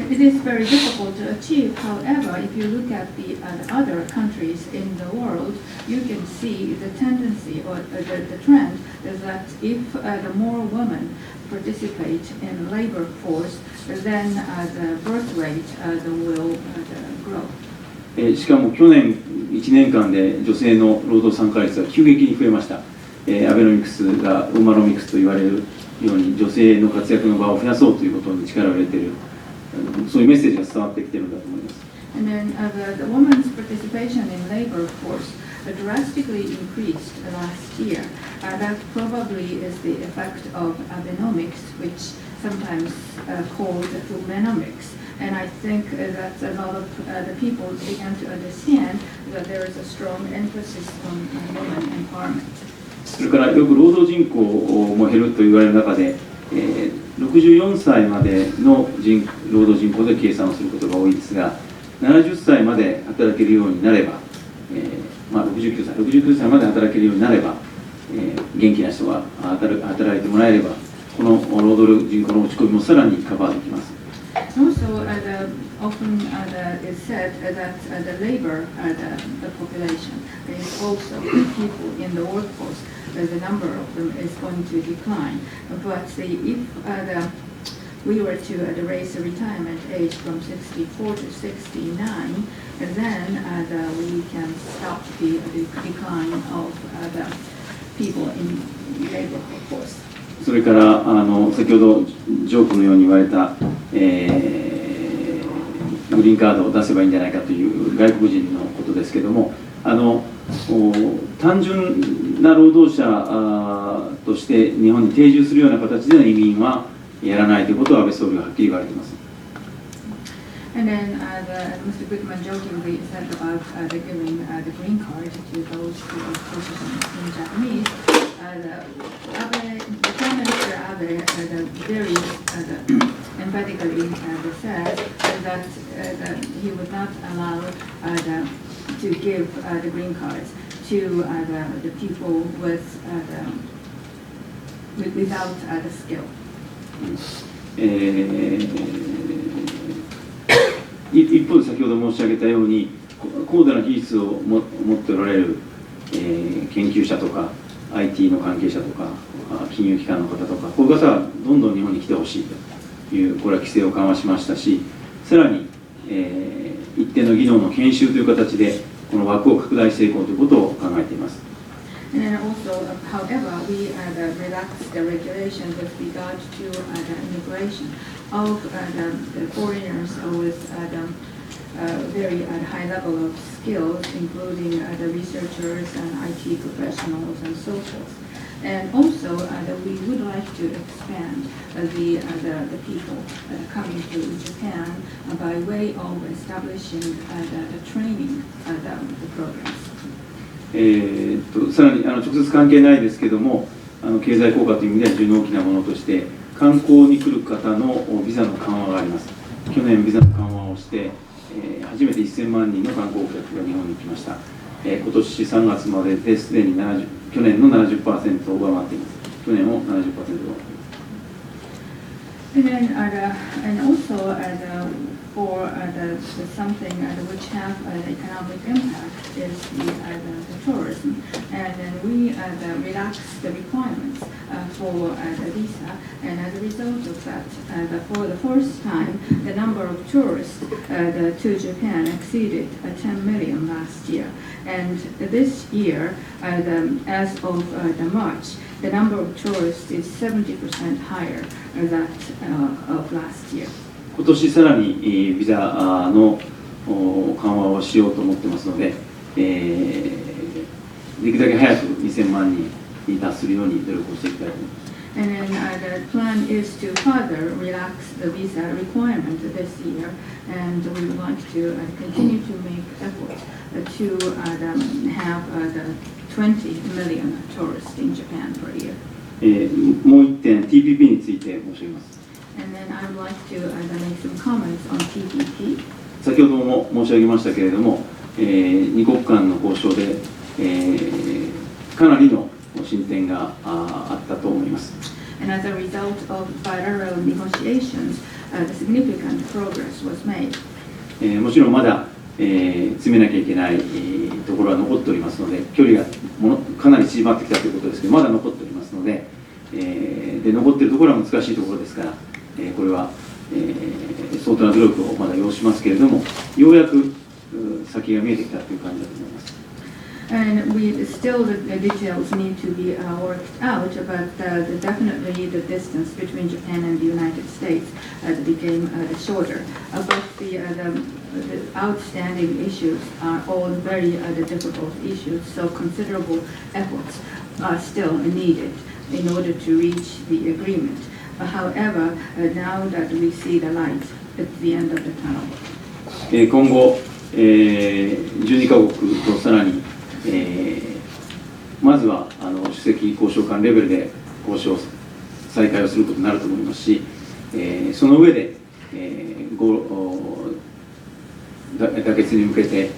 It is very difficult to achieve. However, if you look at the other countries in the world, you can see the tendency or the trend is that if the more women participate in labor force, then the birth rate will grow. しかも去年1年間で女性の労働参加率は急激に増えました。アベノミクスがウーマノミクスと言われるように女性の活躍の場を増やそうということに力を入れている、そういうメッセージが伝わってきているんだと思います。And then the women's participation in labor force drastically increased last year. That probably is the effect of Abenomics, which sometimes called Womenomics. And I think that a lot of the people began to understand that there is a strong emphasis on women empowerment. それからよく労働人口も減ると言われる中で、64歳までの労働人口で計算をすることが多いですが、70歳まで働けるようになれば、69歳まで働けるようになれば、元気な人が働いてもらえれば、この労働人口の落ち込みもさらにカバーできます。Also, often is said that the labor the population is also the people in the workforce. The number of them is going to decline. But if we were to raise the retirement age from 64 to 69, then we can stop the decline of the people in labor workforce. それから先ほどジョークのように言われた、グリーンカードを出せばいいんじゃないかという外国人のことですけども、単純な労働者として日本に定住するような形での移民はやらないということを安倍総理ははっきり言われています。And then Mr. Goodman jokingly said about giving the green card to those who are focusing in Japanese. The Prime Minister Abe very emphatically said that he would not allow to give the green cards to the people without the skill. 一方で先ほど申し上げたように高度な技術を持っておられる、研究者とか IT の関係者とか金融機関の方とかこういう方はどんどん日本に来てほしいというこれは規制を緩和しましたし、さらに、一定の技能の研修という形でこの枠を拡大していこうということを考えています。And then also, however, we relaxed the regulation with regard to the immigration of the foreigners with very high level of skills, including the researchers and IT professionals and so forth. And also, we would like to expand the people coming to Japan by way of establishing the training the programs. さらに直接関係ないですけども経済効果という意味では非常に大きなものとして観光に来る方のビザの緩和があります。去年ビザの緩和をして、初めて1000万人の観光客が日本に来ました。今年3月までですでに去年の 70% を上回っています。去年も 70% 上回っています。And also for something which have economic impact is the tourism. And then we relaxed the requirements for the visa. And as a result of that, for the first time, the number of tourists to Japan exceeded 10 million last year. And this year, as of March, the number of tourists is 70% higher than that of last year. 今年さらにビザの緩和をしようと思ってますので、できるだけ早く2000万人に達するように努力をしていきたいと思います。And then the plan is to further relax the visa requirement this year, and we would like to continue to make efforts to have 20 million tourists in Japan per year. もう一点 TPP について申し上げます。And then I would like to make some comments on TPP. 先ほども申し上げましたけれども、二国間の交渉で、かなりの進展があったと思います。And as a result of bilateral negotiations, significant progress was made. もちろんまだ、詰めなきゃいけない、ところは残っておりますので、距離がかなり縮まってきたということですけど、まだ残っておりますので、で残っているところは難しいところですから、これは、相当な努力をまだ要しますけれども、ようやく先が見えてきたという感じだと思います。And still the details need to be worked out, but definitely the distance between Japan and the United States became shorter. But the outstanding issues are all very difficult issues, so considerable efforts are still needed in order to reach the agreement. However, now that we see the light at the end of the tunnel. 今後、12カ国とさらに、まずは首席交渉官レベルで交渉再開をすることになると思いますし、その上で、妥結に向けて、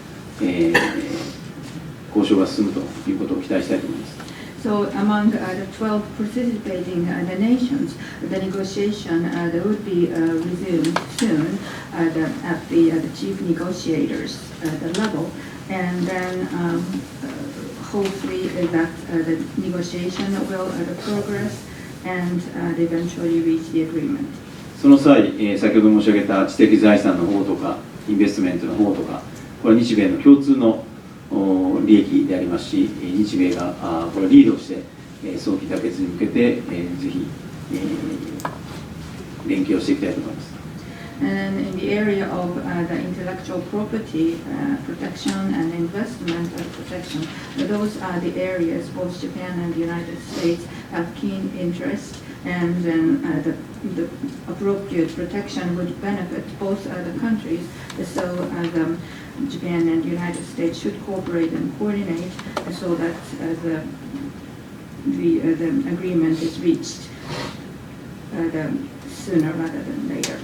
交渉が進むということを期待したいと思います。So among the 12 participating the nations, the negotiation that would be resumed soon at the chief negotiators the level, and then hopefully that the negotiation will progress and eventually reach the agreement. その際、先ほど申し上げた知的財産の方とかインベストメントの方とか、これは日米の共通の利益でありますし、日米がこれをリードして早期妥結に向けてぜひ連携をしていきたいと思います。And in the area of the intellectual property protection and investment protection, those are the areas both Japan and the United States have keen interest, and then the appropriate protection would benefit both the countries. So Japan and the United States should cooperate and coordinate so that the agreement is reached sooner rather than later.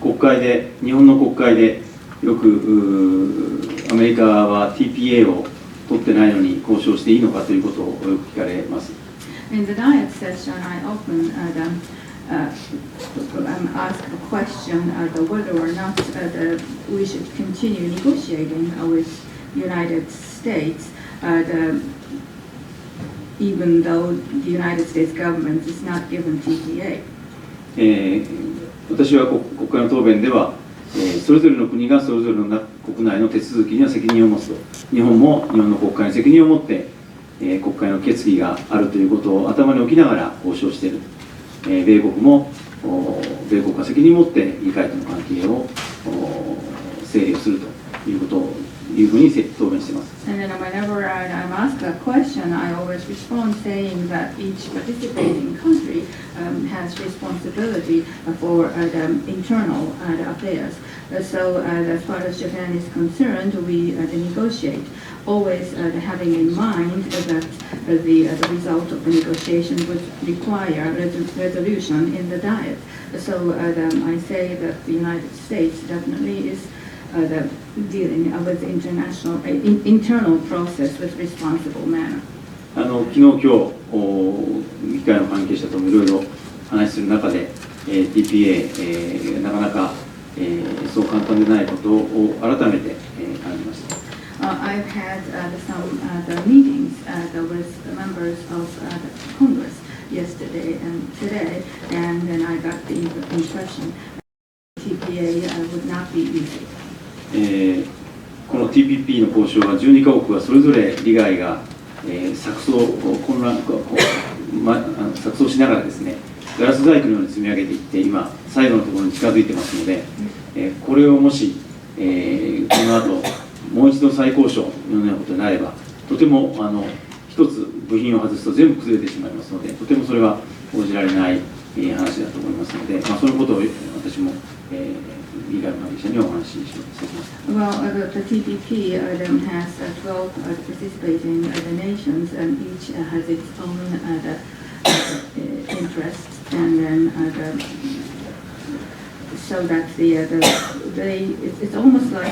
国会で、日本の国会でよくアメリカは TPA を取ってないのに交渉していいのかということをよく聞かれます。In the Diet session, I often ask a question whether or not we should continue negotiating with the United States, even though the United States government is not given TPA. 私は国会の答弁では、それぞれの国がそれぞれの国内の手続きには責任を持つと、日本も日本の国会に責任を持って、国会の決議があるということを頭に置きながら交渉している、米国も米国が責任を持って議会との関係を整理をするということをいうふうに答弁しています。And then whenever I'm asked a question, I always respond saying that each participating country has responsibility for the internal affairs. So as far as Japan is concerned, we negotiate, always having in mind that the result of the negotiation would require resolution in the Diet. So I say that the United States definitely is dealing with the internal process with responsible manner. 昨日、今日、議会の関係者ともいろいろ話する中で、TPA、なかなか、そう簡単でないことを改めて、感じました。I've had some meetings with the members of the Congress yesterday and today, and then I got the impression TPA would not be easy. この TPP の交渉は12カ国はそれぞれ利害が、錯綜しながらですね、ガラス細工のように積み上げていって今最後のところに近づいてますので、これをもし、この後もう一度再交渉のようなことになればとても一つ部品を外すと全部崩れてしまいますので、とてもそれは応じられない話だと思いますので、そのことを私も、議会の関係者にお話ししてきました。Well, the TPP has 12 participating nations, and each has its own interests, and then so that it's almost like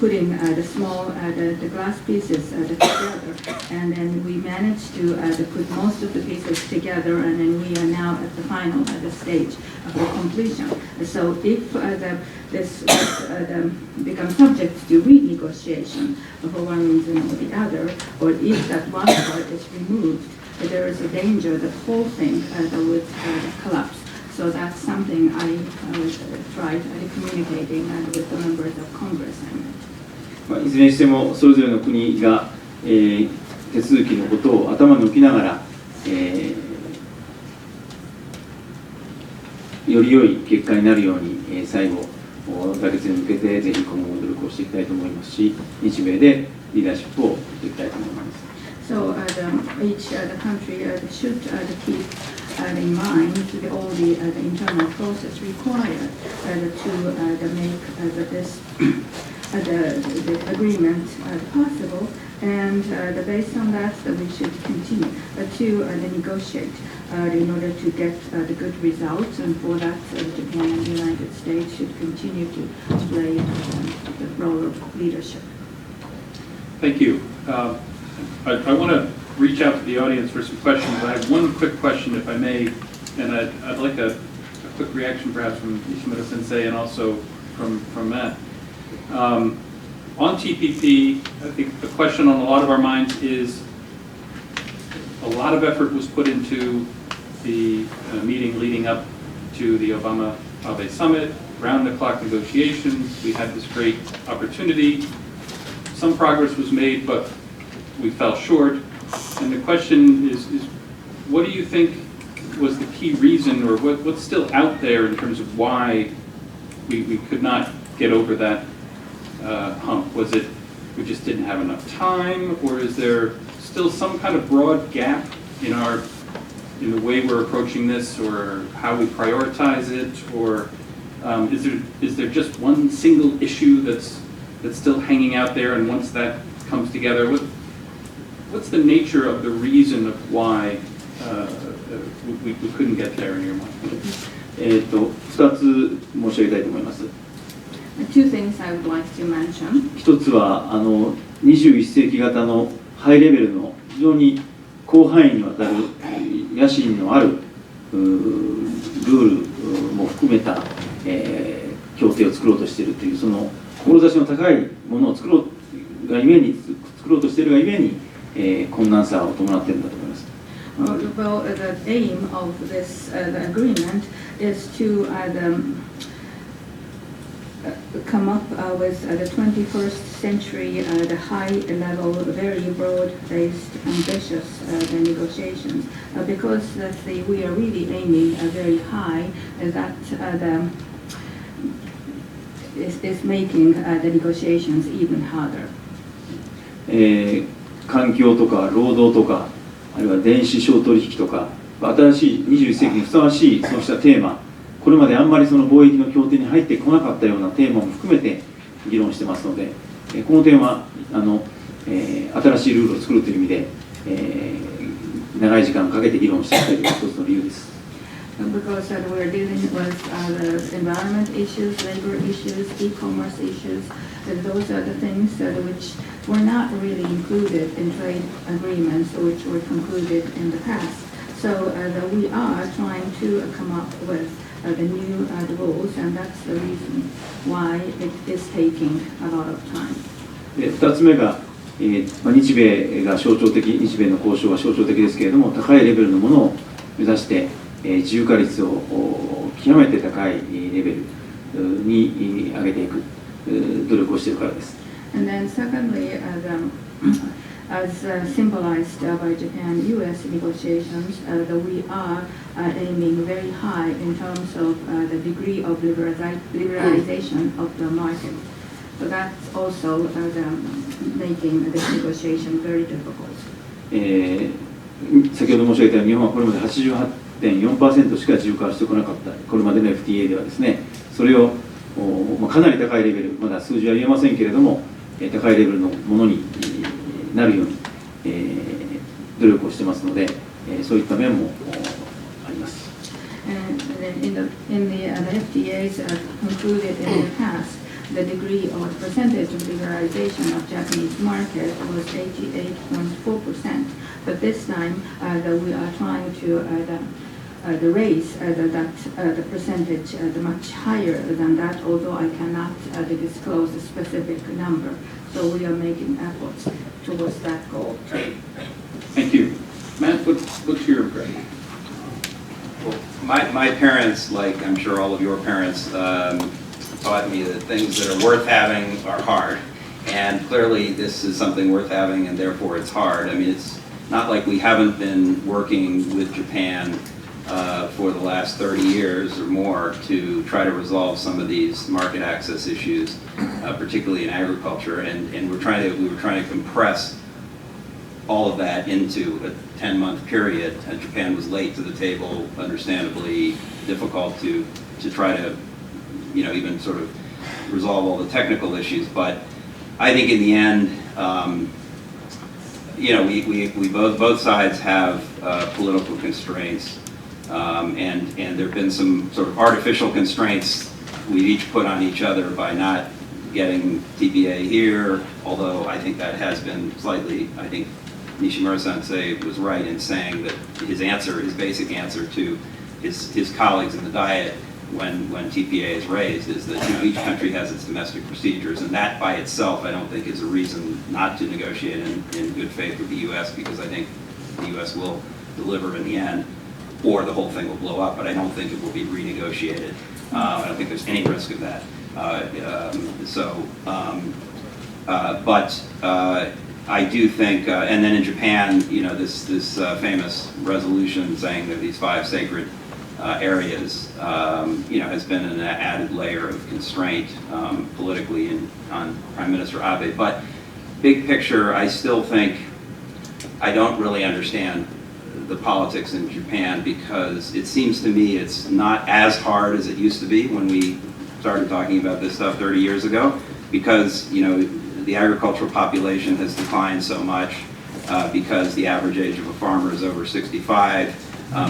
putting the small the glass pieces together, and then we managed to put most of the pieces together, and then we are now at the final stage of the completion. So if this becomes subject to renegotiation for one reason or the other, or if that one part is removed, there is a danger that the whole thing would collapse. So that's something I tried communicating with the members of Congress. いずれにしてもそれぞれの国が、手続きのことを頭に置きながら、より良い結果になるように、最後妥結に向けてぜひ今後も努力をしていきたいと思いますし、日米でリーダーシップを取っていきたいと思います。So each country should keep in mind all the internal process required to make this the agreement possible, and based on that, we should continue to negotiate in order to get the good results, and for that, Japan and the United States should continue to play the role of leadership. Thank you. I want to reach out to the audience for some questions. I have one quick question, if I may, and I'd like a quick reaction perhaps from Nishimura Sensei and also from Matt. On TPP, I think the question on a lot of our minds is a lot of effort was put into the meeting leading up to the Obama-Abe summit, round-the-clock negotiations. We had this great opportunity. Some progress was made, but we fell short. And the question is what do you think was the key reason, or what's still out there in terms of why we could not get over that hump? Was it we just didn't have enough time, or is there still some kind of broad gap in the way we're approaching this, or how we prioritize it, or is there just one single issue that's still hanging out there, and once that comes together, what's the nature of the reason of why we couldn't get there in your mind? 2つ申し上げたいと思います。Two things I would like to mention. 一つは21世紀型のハイレベルの非常に広範囲にわたる野心のあるルールも含めた、協定を作ろうとしているというその志の高いものを作ろうとしているがゆえに、困難さを伴っているんだと思います。Well, the aim of this the agreement is to come up with the 21st century, the high-level, very broad-based, ambitious negotiations. Because we are really aiming very high, that is making the negotiations even harder. 環境とか労働とかあるいは電子商取引とか新しい21世紀にふさわしいそうしたテーマ、これまであんまりその貿易の協定に入ってこなかったようなテーマも含めて議論してますので、この点は新しいルールを作るという意味で、長い時間をかけて議論していきたいという一つの理由です。Because we're dealing with the environment issues, labor issues, e-commerce issues, those are the things which were not really included in trade agreements which were concluded in the past. So we are trying to come up with the new rules, and that's the reason why it is taking a lot of time. 2つ目が、日米が象徴的、日米の交渉は象徴的ですけれども、高いレベルのものを目指して、自由化率を極めて高いレベルに上げていく努力をしているからです。And then secondly, as symbolized by Japan-U.S. negotiations, that we are aiming very high in terms of the degree of liberalization of the market. So that's also making this negotiation very difficult. 先ほど申し上げたように日本はこれまで 88.4% しか自由化してこなかったこれまでの FTA ではですね、それをかなり高いレベル、まだ数字は言えませんけれども、高いレベルのものになるように、努力をしてますので、そういった面もあります。In the FTAs concluded in the past, the degree or percentage of liberalization of Japanese market was 88.4%. But this time, we are trying to raise the percentage much higher than that, although I cannot disclose a specific number. So we are making efforts towards that goal. Thank you. Matt, what's your impression? Well, my parents, like I'm sure all of your parents, taught me that things that are worth having are hard. And clearly this is something worth having, and therefore it's hard. I mean, it's not like we haven't been working with Japan for the last 30 years or more to try to resolve some of these market access issues, particularly in agriculture. And we were trying to compress all of that into a 10-month period. Japan was late to the table, understandably difficult to try to, even sort of resolve all the technical issues. But I think in the end, we both sides have political constraints, and there have been some sort of artificial constraints we've each put on each other by not getting TPA here, although I think that has been slightly, I think Nishimura Sensei was right in saying that his basic answer to his colleagues in the Diet when TPA is raised is that each country has its domestic procedures, and that by itself I don't think is a reason not to negotiate in good faith with the U.S., because I think the U.S. will deliver in the end, or the whole thing will blow up, but I don't think it will be renegotiated. I don't think there's any risk of that. But I do think, and then in Japan, this famous resolution saying that these 5 sacred areas, has been an added layer of constraint politically on Prime Minister Abe. But big picture, I still think I don't really understand the politics in Japan, because it seems to me it's not as hard as it used to be when we started talking about this stuff 30 years ago, because the agricultural population has declined so much, because the average age of a farmer is over 65,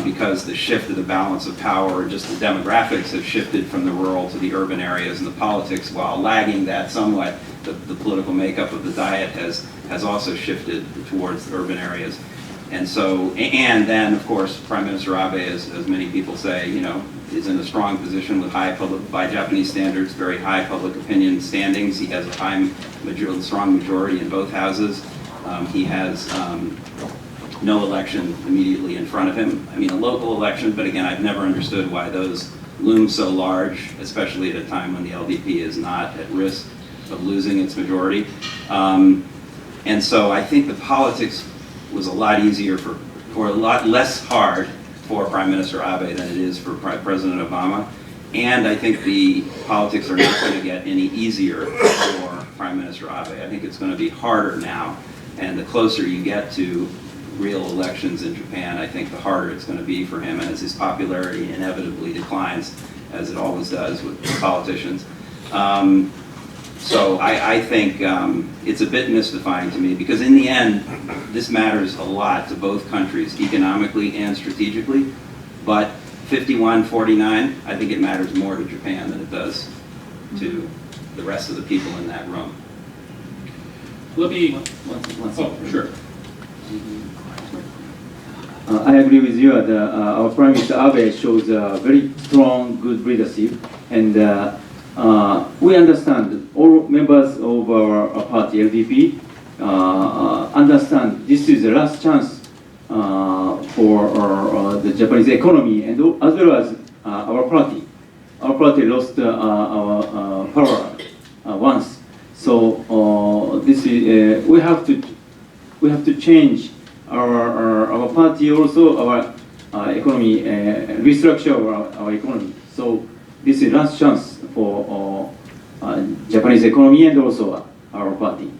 because the shift of the balance of power, just the demographics have shifted from the rural to the urban areas, and the politics, while lagging that somewhat, the political makeup of the Diet has also shifted towards the urban areas. And so, and then of course, Prime Minister Abe, as many people say, is in a strong position with by Japanese standards, very high public opinion standings. He has a strong majority in both houses. He has no election immediately in front of him. I mean, a local election, but again, I've never understood why those loom so large, especially at a time when the LDP is not at risk of losing its majority. And so I think the politics was a lot easier or a lot less hard for Prime Minister Abe than it is for President Obama. And I think the politics are not going to get any easier for Prime Minister Abe. I think it's going to be harder now. And the closer you get to real elections in Japan, I think the harder it's going to be for him, as his popularity inevitably declines, as it always does with politicians. So I think it's a bit mystifying to me, because in the end, this matters a lot to both countries, economically and strategically. But 51-49, I think it matters more to Japan than it does to the rest of the people in that room. Let me. Sure. I agree with you. Our Prime Minister Abe shows very strong, good leadership, and we understand, all members of our party, LDP, understand this is the last chance for the Japanese economy, and as well as our party. Our party lost our power once, so this is we have to change our party, also our economy, restructure our economy. So this is last chance for Japanese economy and also our party.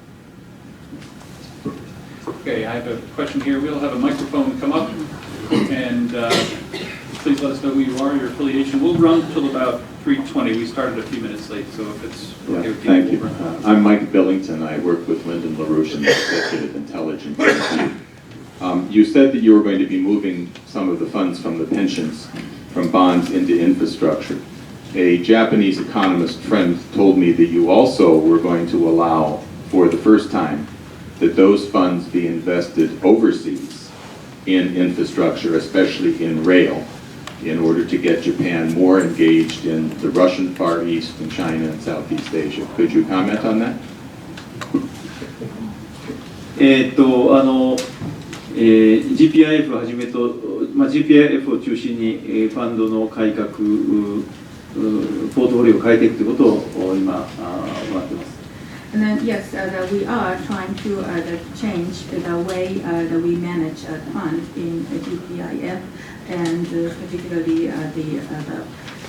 Okay, I have a question here. We'll have a microphone come up, and please let us know who you are, your affiliation. We'll run till about 3:20. We started a few minutes late, so if it's okay with you, thank you. we'll run. I'm Mike Billington. I work with Lyndon LaRouche in the Executive Intelligence Review. You said that you were going to be moving some of the funds from the pensions, from bonds into infrastructure. A Japanese economist friend told me that you also were going to allow, for the first time, that those funds be invested overseas in infrastructure, especially in rail, in order to get Japan more engaged in the Russian Far East and China and Southeast Asia. Could you comment on that? GPIF をはじめと、GPIF を中心にファンドの改革、ポートフォリオを変えていくということを今行っています。And then, yes, that we are trying to change the way that we manage funds in GPIF, and particularly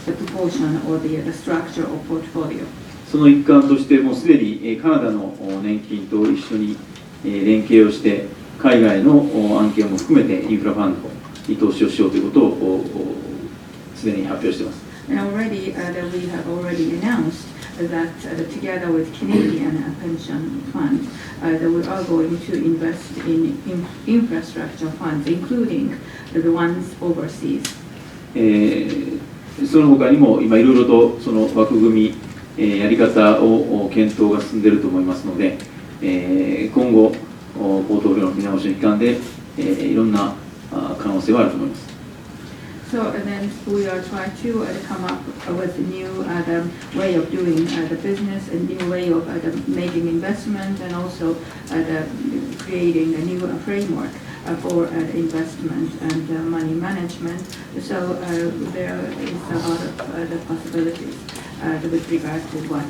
the proportion or the structure of portfolio. その一環として、もうすでにカナダの年金と一緒に連携をして、海外の案件も含めてインフラファンドに投資をしようということをすでに発表しています。And already, we have already announced that together with Canadian pension funds, that we are going to invest in infrastructure funds, including the ones overseas. その他にも今いろいろとその枠組み、やり方を検討が進んでいると思いますので、今後ポートフォリオの見直しの期間で、いろんな可能性はあると思います。So then we are trying to come up with a new way of doing the business, a new way of making investment, and also creating a new framework for investment and money management. So there is a lot of the possibilities with regard to what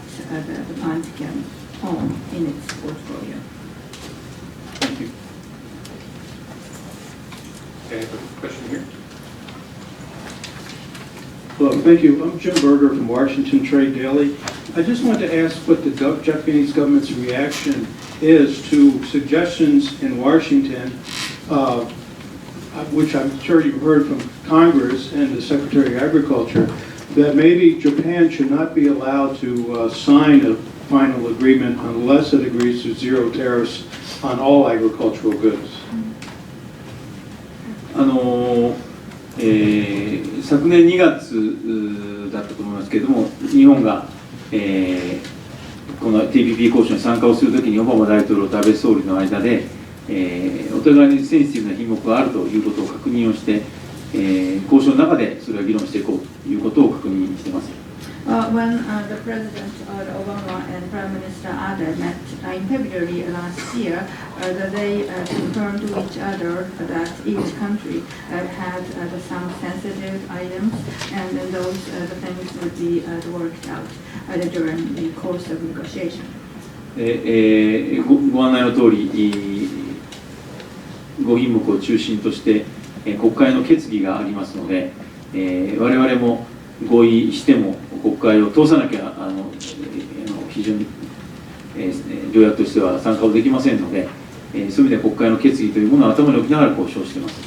the fund can own in its portfolio. Thank you. Okay, I have a question here. Hello, thank you. I'm Jim Berger from Washington Trade Daily. I just want to ask what the Japanese government's reaction is to suggestions in Washington, which I'm sure you've heard from Congress and the Secretary of Agriculture, that maybe Japan should not be allowed to sign a final agreement unless it agrees to zero tariffs on all agricultural goods. 昨年2月だったと思いますけれども、日本が、この TPP 交渉に参加をするときにオバマ大統領と安倍総理の間で、お互いにセンシティブな品目があるということを確認をして、交渉の中でそれを議論していこうということを確認しています。When the President Obama and Prime Minister Abe met in February last year, that they confirmed to each other that each country had some sensitive items, and then those the things would be worked out during the course of negotiation. ご案内の通り、5品目を中心として国会の決議がありますので、我々も合意しても国会を通さなきゃ批准、条約としては参加をできませんので、そういう意味で国会の決議というものを頭に置きながら交渉しています。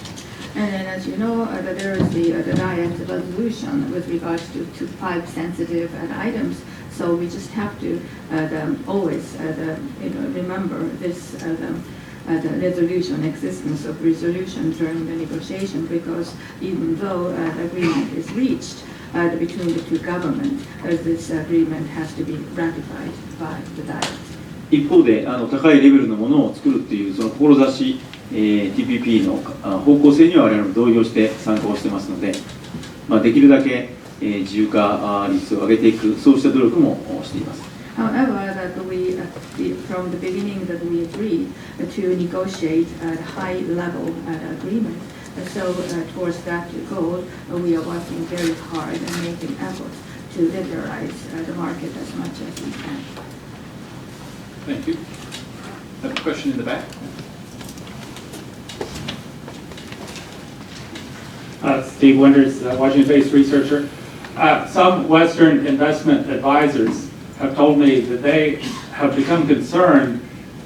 And then, as you know, there is the Diet resolution with regards to 5 sensitive items. So we just have to always remember this the resolution, existence of resolution during the negotiation, because even though the agreement is reached between the two governments, this agreement has to be ratified by the Diet. 一方で高いレベルのものを作るというその志、TPP の方向性には我々も同意をして参加をしてますので、できるだけ自由化率を上げていく、そうした努力もしています。However, that we, from the beginning, that we agreed to negotiate a high-level agreement. So towards that goal, we are working very hard and making efforts to liberalize the market as much as we can. Thank you. I have a question in the back. Steve Winters, Washington-based researcher. Some Western investment advisors have told me that they have become concerned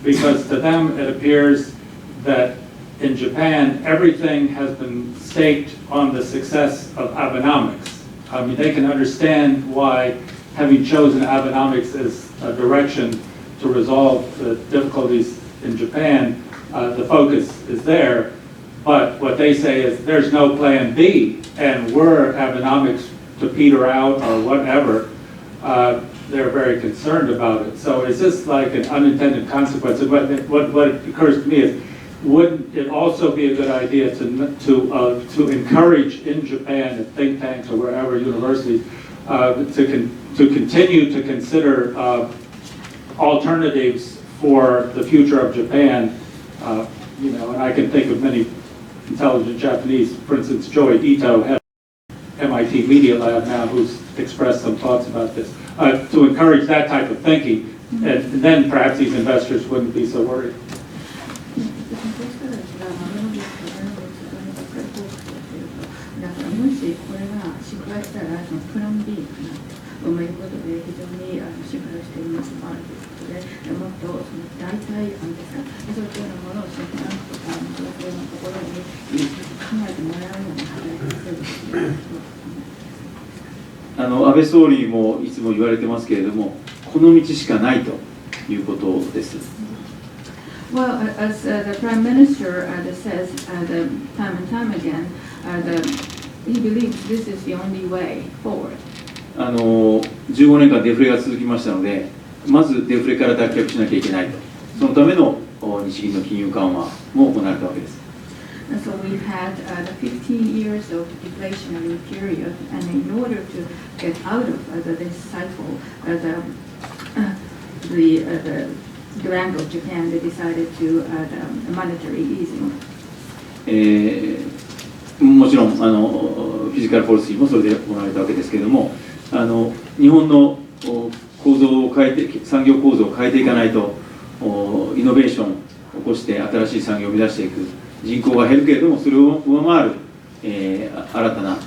because to them it appears that in Japan everything has been staked on the success of Abenomics. I mean, they can understand why, having chosen Abenomics as a direction to resolve the difficulties in Japan, the focus is there. But what they say is there's no plan B, and were Abenomics to peter out or whatever, they're very concerned about it. So is this like an unintended consequence? And what occurs to me is, wouldn't it also be a good idea to encourage in Japan, at think tanks or wherever, universities, to continue to consider alternatives for the future of Japan? And I can think of many intelligent Japanese, for instance, Joey Ito, head of MIT Media Lab now, who's expressed some thoughts about this, to encourage that type of thinking, and then perhaps these investors wouldn't be so worried. もしこれが失敗したらプラン B かなということで非常に心配しているものもあるということで、もっとその代替案ですか、そういったようなものをシンクタンクとか倍総理もいつも言われてますけれども、この道しかないということです。Well, as the Prime Minister says time and time again, he believes this is the only way forward. 15年間デフレが続きましたので、まずデフレから脱却しなきゃいけないと、そのための日銀の金融緩和も行われたわけです。And so we've had the 15 years of deflationary period, and in order to get out of this cycle, the Bank of Japan they decided to monetary easing. もちろんフィジカルポリシーもそれで行われたわけですけれども、日本の構造を変えて、産業構造を変えていかないと、イノベーションを起こして新しい産業を生み出していく、人口が減るけれどもそれを上回る、新たな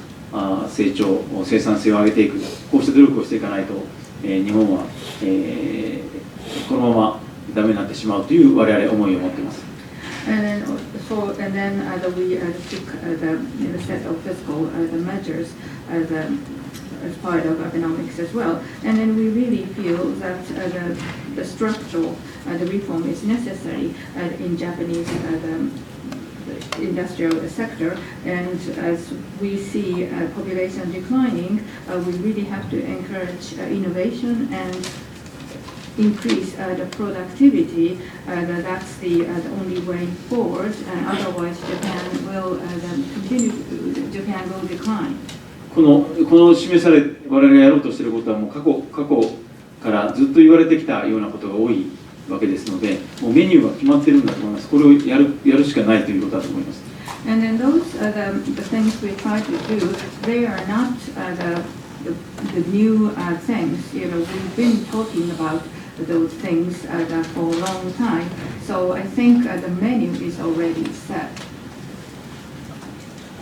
成長、生産性を上げていく、こうした努力をしていかないと、日本は、このままダメになってしまうという我々思いを持っています。And then we took the set of fiscal the measures as part of Abenomics as well. And then we really feel that the structural the reform is necessary in Japanese the industrial sector. And as we see population declining, we really have to encourage innovation and increase the productivity. That's the only way forward. Otherwise, Japan will decline. この示され我々がやろうとしていることはもう過去からずっと言われてきたようなことが多いわけですので、もうメニューが決まっているんだと思います。これをやるしかないということだと思います。And then those the things we try to do, they are not the new things. You know, we've been talking about those things for a long time. So I think the menu is already set.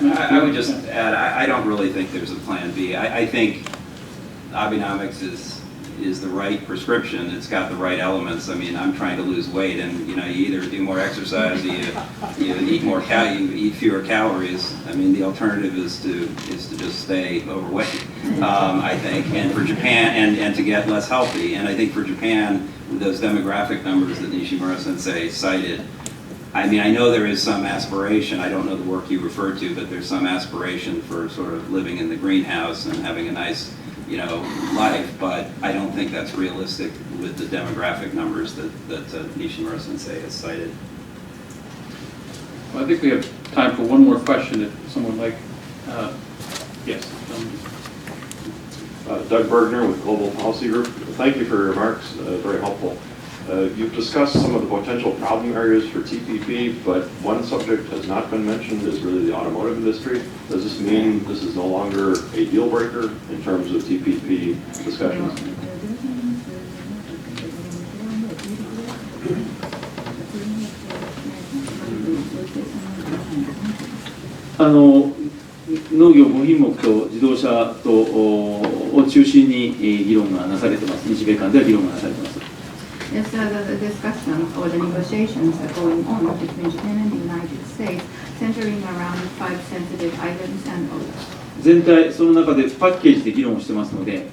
I would just add, I don't really think there's a plan B. I think Abenomics is the right prescription. It's got the right elements. I mean, I'm trying to lose weight, and you either do more exercise, you eat more you eat fewer calories. I mean, the alternative is to just stay overweight. I think, and for Japan, and to get less healthy. And I think for Japan, with those demographic numbers that Nishimura Sensei cited, I mean, I know there is some aspiration. I don't know the work you referred to, but there's some aspiration for sort of living in the greenhouse and having a nice, life. But I don't think that's realistic with the demographic numbers that Nishimura Sensei has cited. Well, I think we have time for one more question. If someone would like, yes. Doug Bergner with Global Policy Group. Thank you for your remarks. Very helpful. You've discussed some of the potential problem areas for TPP, but one subject has not been mentioned is really the automotive industry. Does this mean this is no longer a deal breaker in terms of TPP discussions? 農業5品目と自動車とを中心に議論がなされています。日米間では議論がなされています。Yes, the discussions or the negotiations are going on between Japan and the United States, centering around 5 sensitive items and others. 全体、その中でパッケージで議論をしてますので、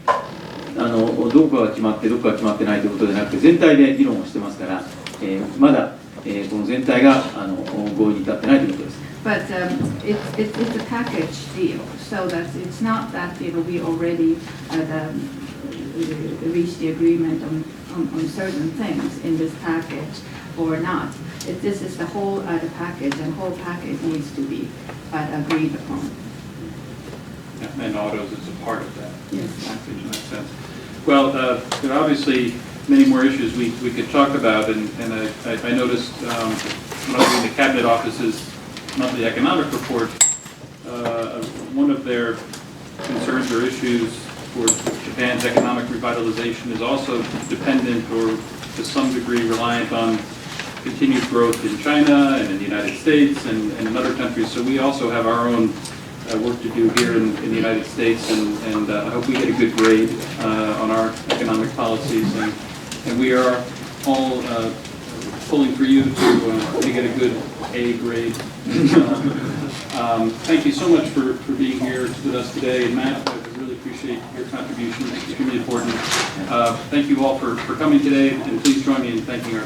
どこかが決まって、どこかが決まってないということではなくて、全体で議論をしてますから、まだ、この全体が合意に至ってないということです。But it's a package deal, so that it's not that we already reached the agreement on certain things in this package or not. This is the whole the package, and whole package needs to be agreed upon. Yeah, and autos is a part of that Yes. package in that sense. Well, there are obviously many more issues we could talk about, and I noticed when I was in the Cabinet Office's monthly economic report, one of their concerns or issues for Japan's economic revitalization is also dependent or to some degree reliant on continued growth in China and in the United States and in other countries. So we also have our own work to do here in the United States, and I hope we get a good grade on our economic policies. And we are all pulling for you to get a good A grade. Thank you so much for being here with us today. And Matt, I really appreciate appreciate your contributions, extremely important. Thank you all for coming today, and please join me in thanking our